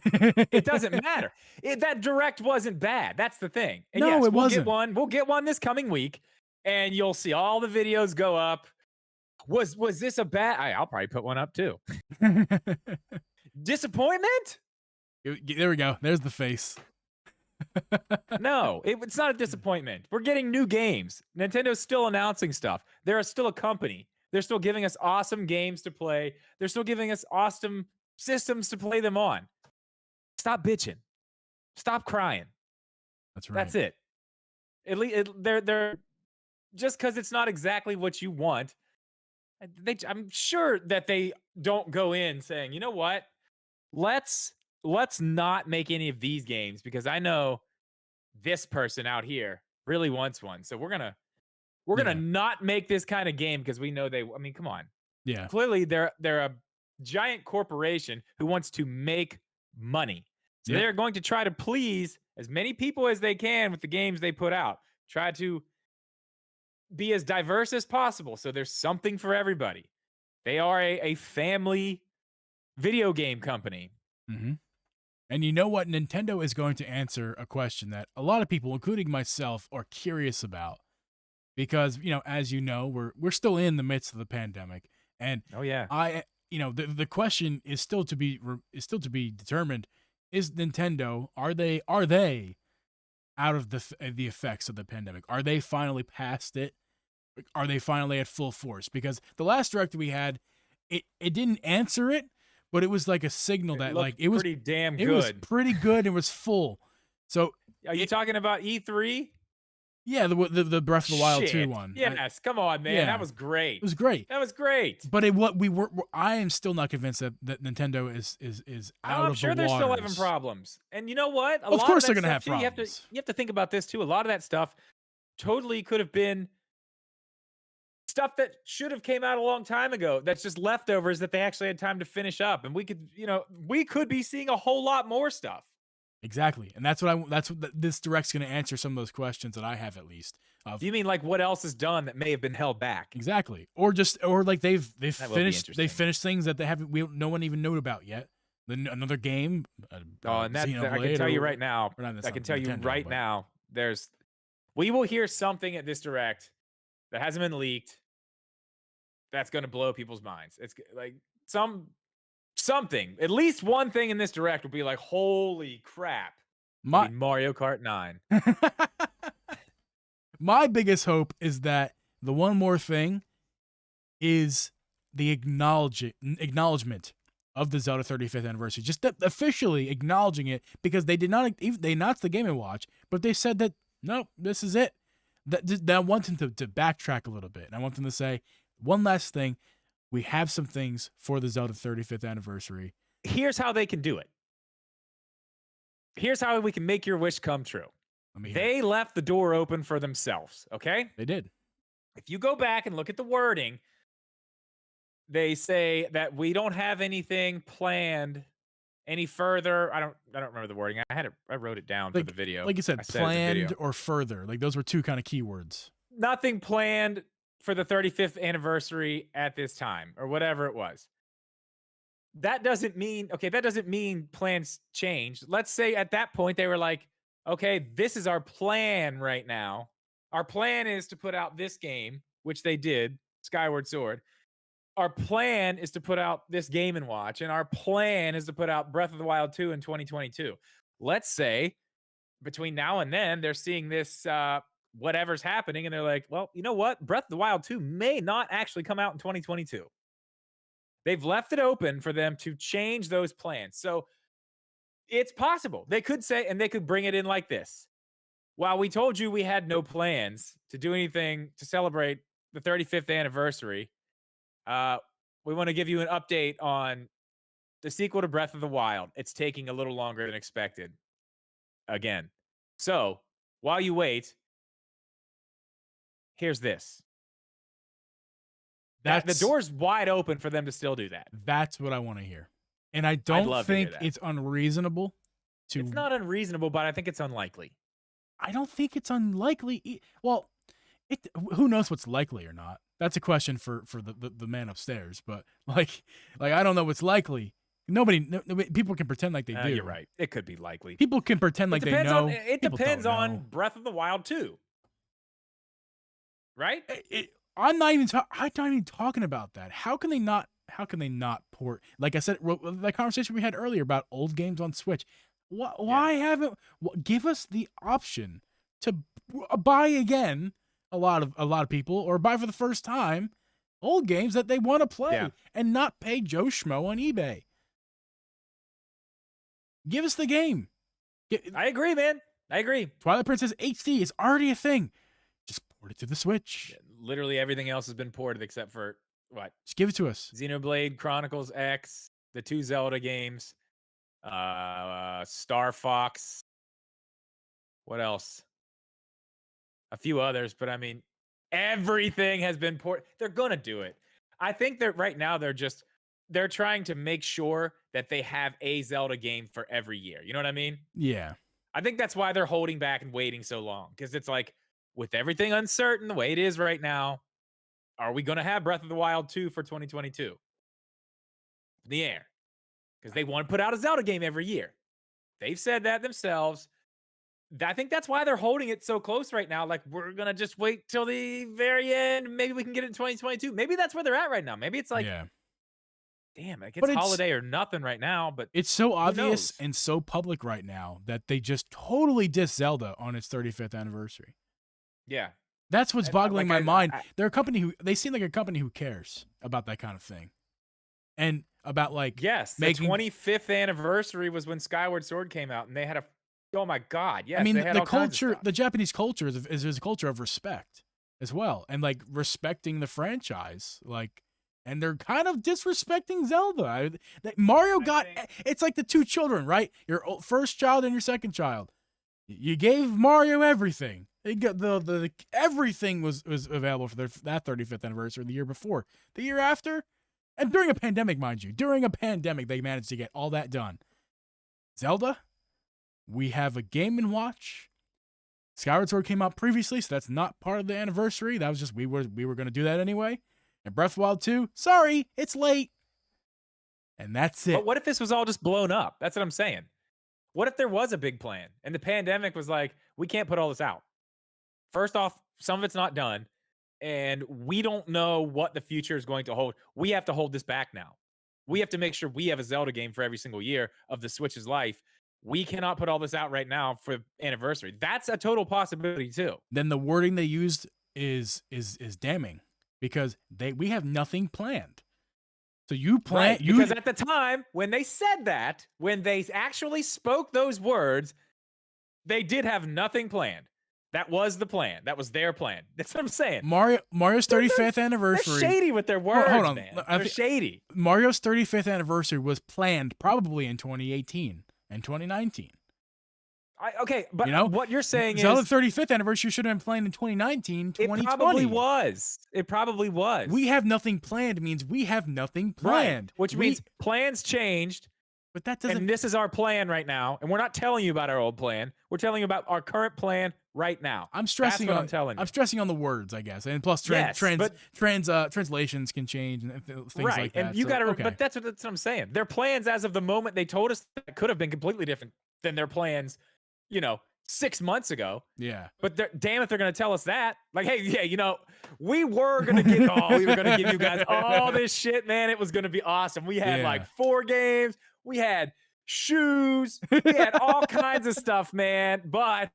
it doesn't matter. That direct wasn't bad. That's the thing. And no, it wasn't. We'll get one this coming week, and you'll see all the videos go up. Was this a bad? I'll probably put one up too. Disappointment? There we go. There's the face. No, it's not a disappointment. We're getting new games. Nintendo's still announcing stuff. They're still a company. They're still giving us awesome games to play. They're still giving us awesome systems to play them on. Stop bitching. Stop crying. That's right. That's it. At least they're just because it's not exactly what you want. I'm sure that they don't go in saying, you know what? Let's not make any of these games because I know this person out here really wants one. So we're gonna not make this kind of game because we know come on. Yeah. Clearly they're a giant corporation who wants to make money. So they're going to try to please as many people as they can with the games they put out. Try to be as diverse as possible. So there's something for everybody. They are a family video game company. Mm-hmm. And you know what? Nintendo is going to answer a question that a lot of people, including myself, are curious about. Because, as you know, we're still in the midst of the pandemic. And the question is still to be determined. Is Nintendo, are they out of the effects of the pandemic? Are they finally past it? Are they finally at full force? Because the last direct we had, it didn't answer it, but it was like a signal that like it was pretty damn good. It was pretty good. It was full. So are you talking about E3? Yeah, the Breath of the Wild 2 one. Yes, come on, man. That was great. It was great. That was great. But I am still not convinced that Nintendo is out of the waters. I'm sure they're still having problems. And you know what? Of course they're going to have problems. You have to think about this too. A lot of that stuff totally could have been stuff that should have came out a long time ago. That's just leftovers that they actually had time to finish up. And we could be seeing a whole lot more stuff. Exactly. And that's what this direct's going to answer some of those questions that I have, at least. Do you mean like what else is done that may have been held back? Exactly. Or like they've finished things that no one even knew about yet. Then another game. And that I can tell you right now. I can tell you right now. We will hear something at this direct that hasn't been leaked. That's going to blow people's minds. It's like something. At least one thing in this direct will be like, holy crap! Mario Kart 9. My biggest hope is that the one more thing is the acknowledgement of the Zelda 35th anniversary. Just officially acknowledging it, because they announced the Game & Watch, but they said that, no, this is it. That I want them to backtrack a little bit. And I want them to say, one last thing, we have some things for the Zelda 35th anniversary. Here's how they can do it. Here's how we can make your wish come true. They left the door open for themselves, okay? They did. If you go back and look at the wording, they say that we don't have anything planned any further. I don't remember the wording. I wrote it down for the video. Like you said, planned or further. Like those were two kind of keywords. Nothing planned for the 35th anniversary at this time, or whatever it was. That doesn't mean plans changed. Let's say at that point they were like, okay, this is our plan right now. Our plan is to put out this game, which they did, Skyward Sword. Our plan is to put out this Game & Watch, and our plan is to put out Breath of the Wild 2 in 2022. Let's say between now and then they're seeing this whatever's happening, and they're like, well, you know what? Breath of the Wild 2 may not actually come out in 2022. They've left it open for them to change those plans. So it's possible. They could say, and they could bring it in like this. While we told you we had no plans to do anything to celebrate the 35th anniversary, we want to give you an update on the sequel to Breath of the Wild. It's taking a little longer than expected. Again. So, while you wait, here's this. The door's wide open for them to still do that. That's what I want to hear. And I don't think it's unreasonable to... It's not unreasonable, but I think it's unlikely. I don't think it's unlikely. Well, who knows what's likely or not? That's a question for the man upstairs. But like I don't know what's likely. People can pretend like they do. You're right. It could be likely. People can pretend like they know. It depends on Breath of the Wild 2. Right? I'm not even talking about that. How can they not port? Like I said, that conversation we had earlier about old games on Switch. Why haven't give us the option to buy again? A lot of people, or buy for the first time, old games that they want to play and not pay Joe Schmo on eBay. Give us the game. I agree, man. I agree. Twilight Princess HD is already a thing. Just port it to the Switch. Literally everything else has been ported except for what? Just give it to us. Xenoblade Chronicles X, the 2 Zelda games, Star Fox. What else? A few others, but I mean, everything has been ported. They're gonna do it. I think that right now they're trying to make sure that they have a Zelda game for every year. You know what I mean? Yeah. I think that's why they're holding back and waiting so long, because it's like, with everything uncertain the way it is right now, are we gonna have Breath of the Wild 2 for 2022? In the air, because they want to put out a Zelda game every year. They've said that themselves. I think that's why they're holding it so close right now. Like, we're going to just wait till the very end. Maybe we can get it in 2022. Maybe that's where they're at right now. Maybe it's like, damn, like But it's holiday or nothing right now. But it's so who obvious knows? and so public right now that they just totally diss Zelda on its 35th anniversary. Yeah, That's what's and boggling like my mind. I They're a company who they seem like a company who cares about that kind of thing and about like yes, the making. 25th anniversary was when Skyward Sword came out, and they had a oh my god, I yes, mean, they had the all kinds of culture, stuff. the Japanese culture is a culture of respect as well, and like respecting the franchise, like, and they're kind of disrespecting Zelda. Mario got it's like the two children, right? Your first child and your second child. You gave Mario everything. They got the everything was available for that 35th anniversary the year before. The year after, and during a pandemic, mind you, during a pandemic, they managed to get all that done. Zelda, we have a Game and Watch. Skyward Sword came out previously, so that's not part of the anniversary. That was just we were going to do that anyway. And Breath of the Wild 2, sorry, it's late. And that's it. But what if this was all just blown up? That's what I'm saying. What if there was a big plan and the pandemic was like, we can't put all this out? First off, some of it's not done, and we don't know what the future is going to hold. We have to hold this back now. We have to make sure we have a Zelda game for every single year of the Switch's life. We cannot put all this out right now for anniversary. That's a total possibility too. Then the wording they used is damning because we have nothing planned. So you plan because at the time when they said that, when they actually spoke those words, they did have nothing planned. That was the plan. That was their plan. That's what I'm saying. Mario's 35th anniversary. They're shady with their words, hold on. man. They're shady. Mario's 35th anniversary was planned probably in 2018 and 2019. Okay, but you know, what you're saying Zelda is 35th anniversary should have been planned in 2019, 2020. It probably was. It probably was. We have nothing planned means we have nothing planned. Right, which means plans changed. But that doesn't. And this is our plan right now. And we're not telling you about our old plan. We're telling you about our current plan right now. I'm stressing That's what on. I'm telling you. I'm stressing on the words, I guess, and plus translations can change and things like that. And you got to. But that's what I'm saying. Their plans as of the moment they told us that could have been completely different than their plans, 6 months ago. Yeah. But damn it, they're going to tell us that. Like, hey, yeah, we were going to we were going to give you guys all this shit, man. It was going to be awesome. We had like 4 games. We had shoes. We had all kinds of stuff, man. But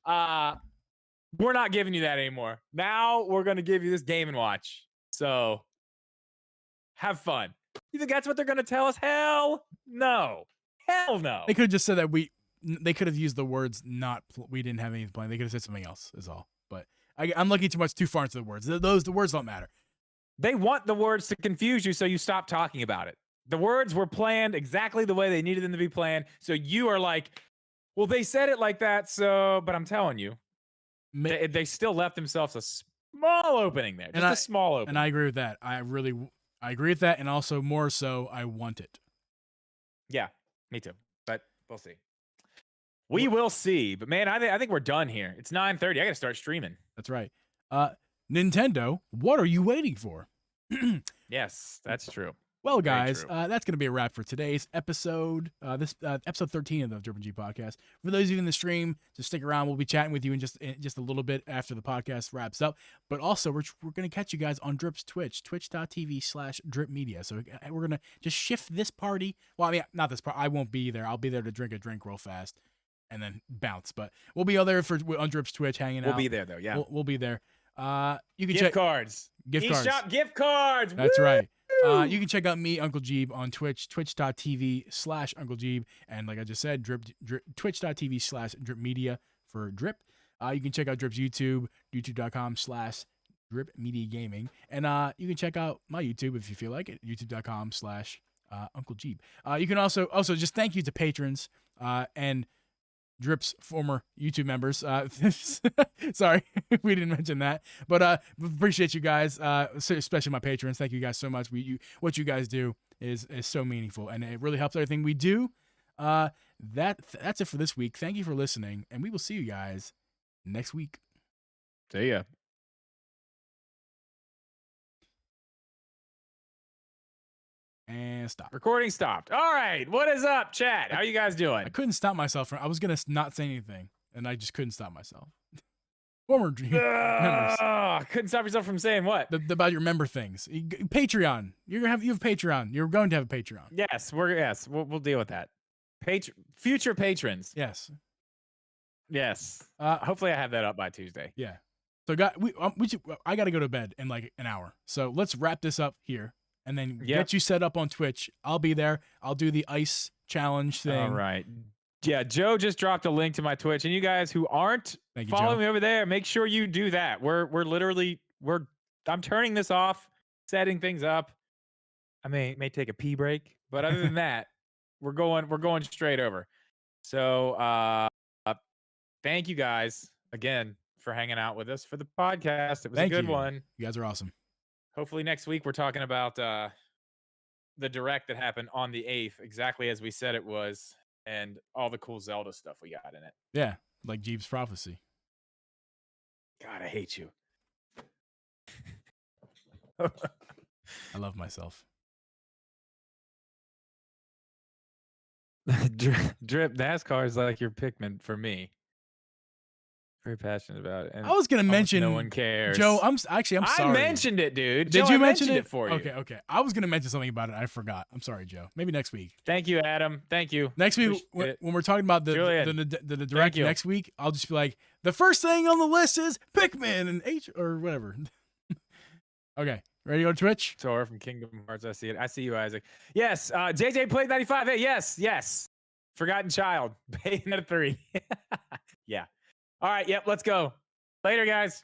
we're not giving you that anymore. Now we're going to give you this Game & Watch. So have fun. You think that's what they're going to tell us? Hell no. Hell no. They could have just said that they could have used the words we didn't have anything planned. They could have said something else is all. But I'm looking too far into the words. The words don't matter. They want the words to confuse you so you stop talking about it. The words were planned exactly the way they needed them to be planned. So you are like, well, they said it like that. So, but I'm telling you, they still left themselves a small opening there. Just a small opening. And I agree with that. I agree with that. And also more so, I want it. Yeah, me too. But we'll see. We will see. But man, I think we're done here. It's 9:30. I got to start streaming. That's right. Nintendo, what are you waiting for? Yes, that's true. Well, guys, that's going to be a wrap for today's episode. This episode 13 of the Drip and G podcast. For those of you in the stream, just stick around. We'll be chatting with you in just a little bit after the podcast wraps up. But also, we're going to catch you guys on Drip's Twitch, twitch.tv/dripmedia. So we're going to just shift this party. Well, I mean, not this part. I won't be there. I'll be there to drink a drink real fast and then bounce. But we'll be out there on Drip's Twitch hanging out. We'll be there, though. Yeah, we'll be there. You can gift check cards. eShop gift cards. That's right. You can check out me, Uncle Geeb, on Twitch, twitch.tv/Uncle Geeb. And like I just said, twitch.tv/dripmedia for Drip. You can check out Drip's YouTube, youtube.com/dripmediagaming. And you can check out my YouTube if you feel like it, youtube.com/Uncle Geeb. You can also just thank you to patrons and Drip's former YouTube members. Sorry, we didn't mention that, but appreciate you guys, especially my patrons. Thank you guys so much. What you guys do is so meaningful, and it really helps everything we do. That's it for this week. Thank you for listening, and we will see you guys next week. See ya. And stop. Recording stopped. All right. What is up, chat? How you guys doing? I couldn't stop myself. I was going to not say anything, and I just couldn't stop myself. Former members. Couldn't stop yourself from saying what? About your member things. Patreon. You have Patreon. You're going to have a Patreon. Yes, we'll deal with that. Future patrons. Yes. Yes. Hopefully I have that up by Tuesday. Yeah. So I got to go to bed in like an hour. So let's wrap this up here and then get you set up on Twitch. I'll be there. I'll do the ice challenge thing. All right. Yeah, Joe just dropped a link to my Twitch, and you guys who aren't following me over there, make sure you do that. I'm turning this off, setting things up. I may take a pee break, but other than that, we're going straight over. So thank you guys again for hanging out with us for the podcast. It was a good one. You guys are awesome. Hopefully next week we're talking about the direct that happened on the 8th, exactly as we said it was, and all the cool Zelda stuff we got in it. Yeah, like Geeb's prophecy. God, I hate you. I love myself. Drip NASCAR is like your Pikmin for me. Very passionate about it. And I was gonna mention. No one cares. Joe, I'm sorry. I mentioned it, dude. Did Joe, you mention it for you? Okay. I was gonna mention something about it. I forgot. I'm sorry, Joe. Maybe next week. Thank you, Adam. Thank you. Next week, when we're talking about the direct next week, I'll just be like, the first thing on the list is Pikmin and H or whatever. Okay. Ready to go to Twitch? Tor from Kingdom Hearts. I see it. I see you, Isaac. Yes. JJ played 95. Hey, yes. Forgotten Child. Bayonetta 3. Yeah. All right. Yep. Let's go. Later, guys.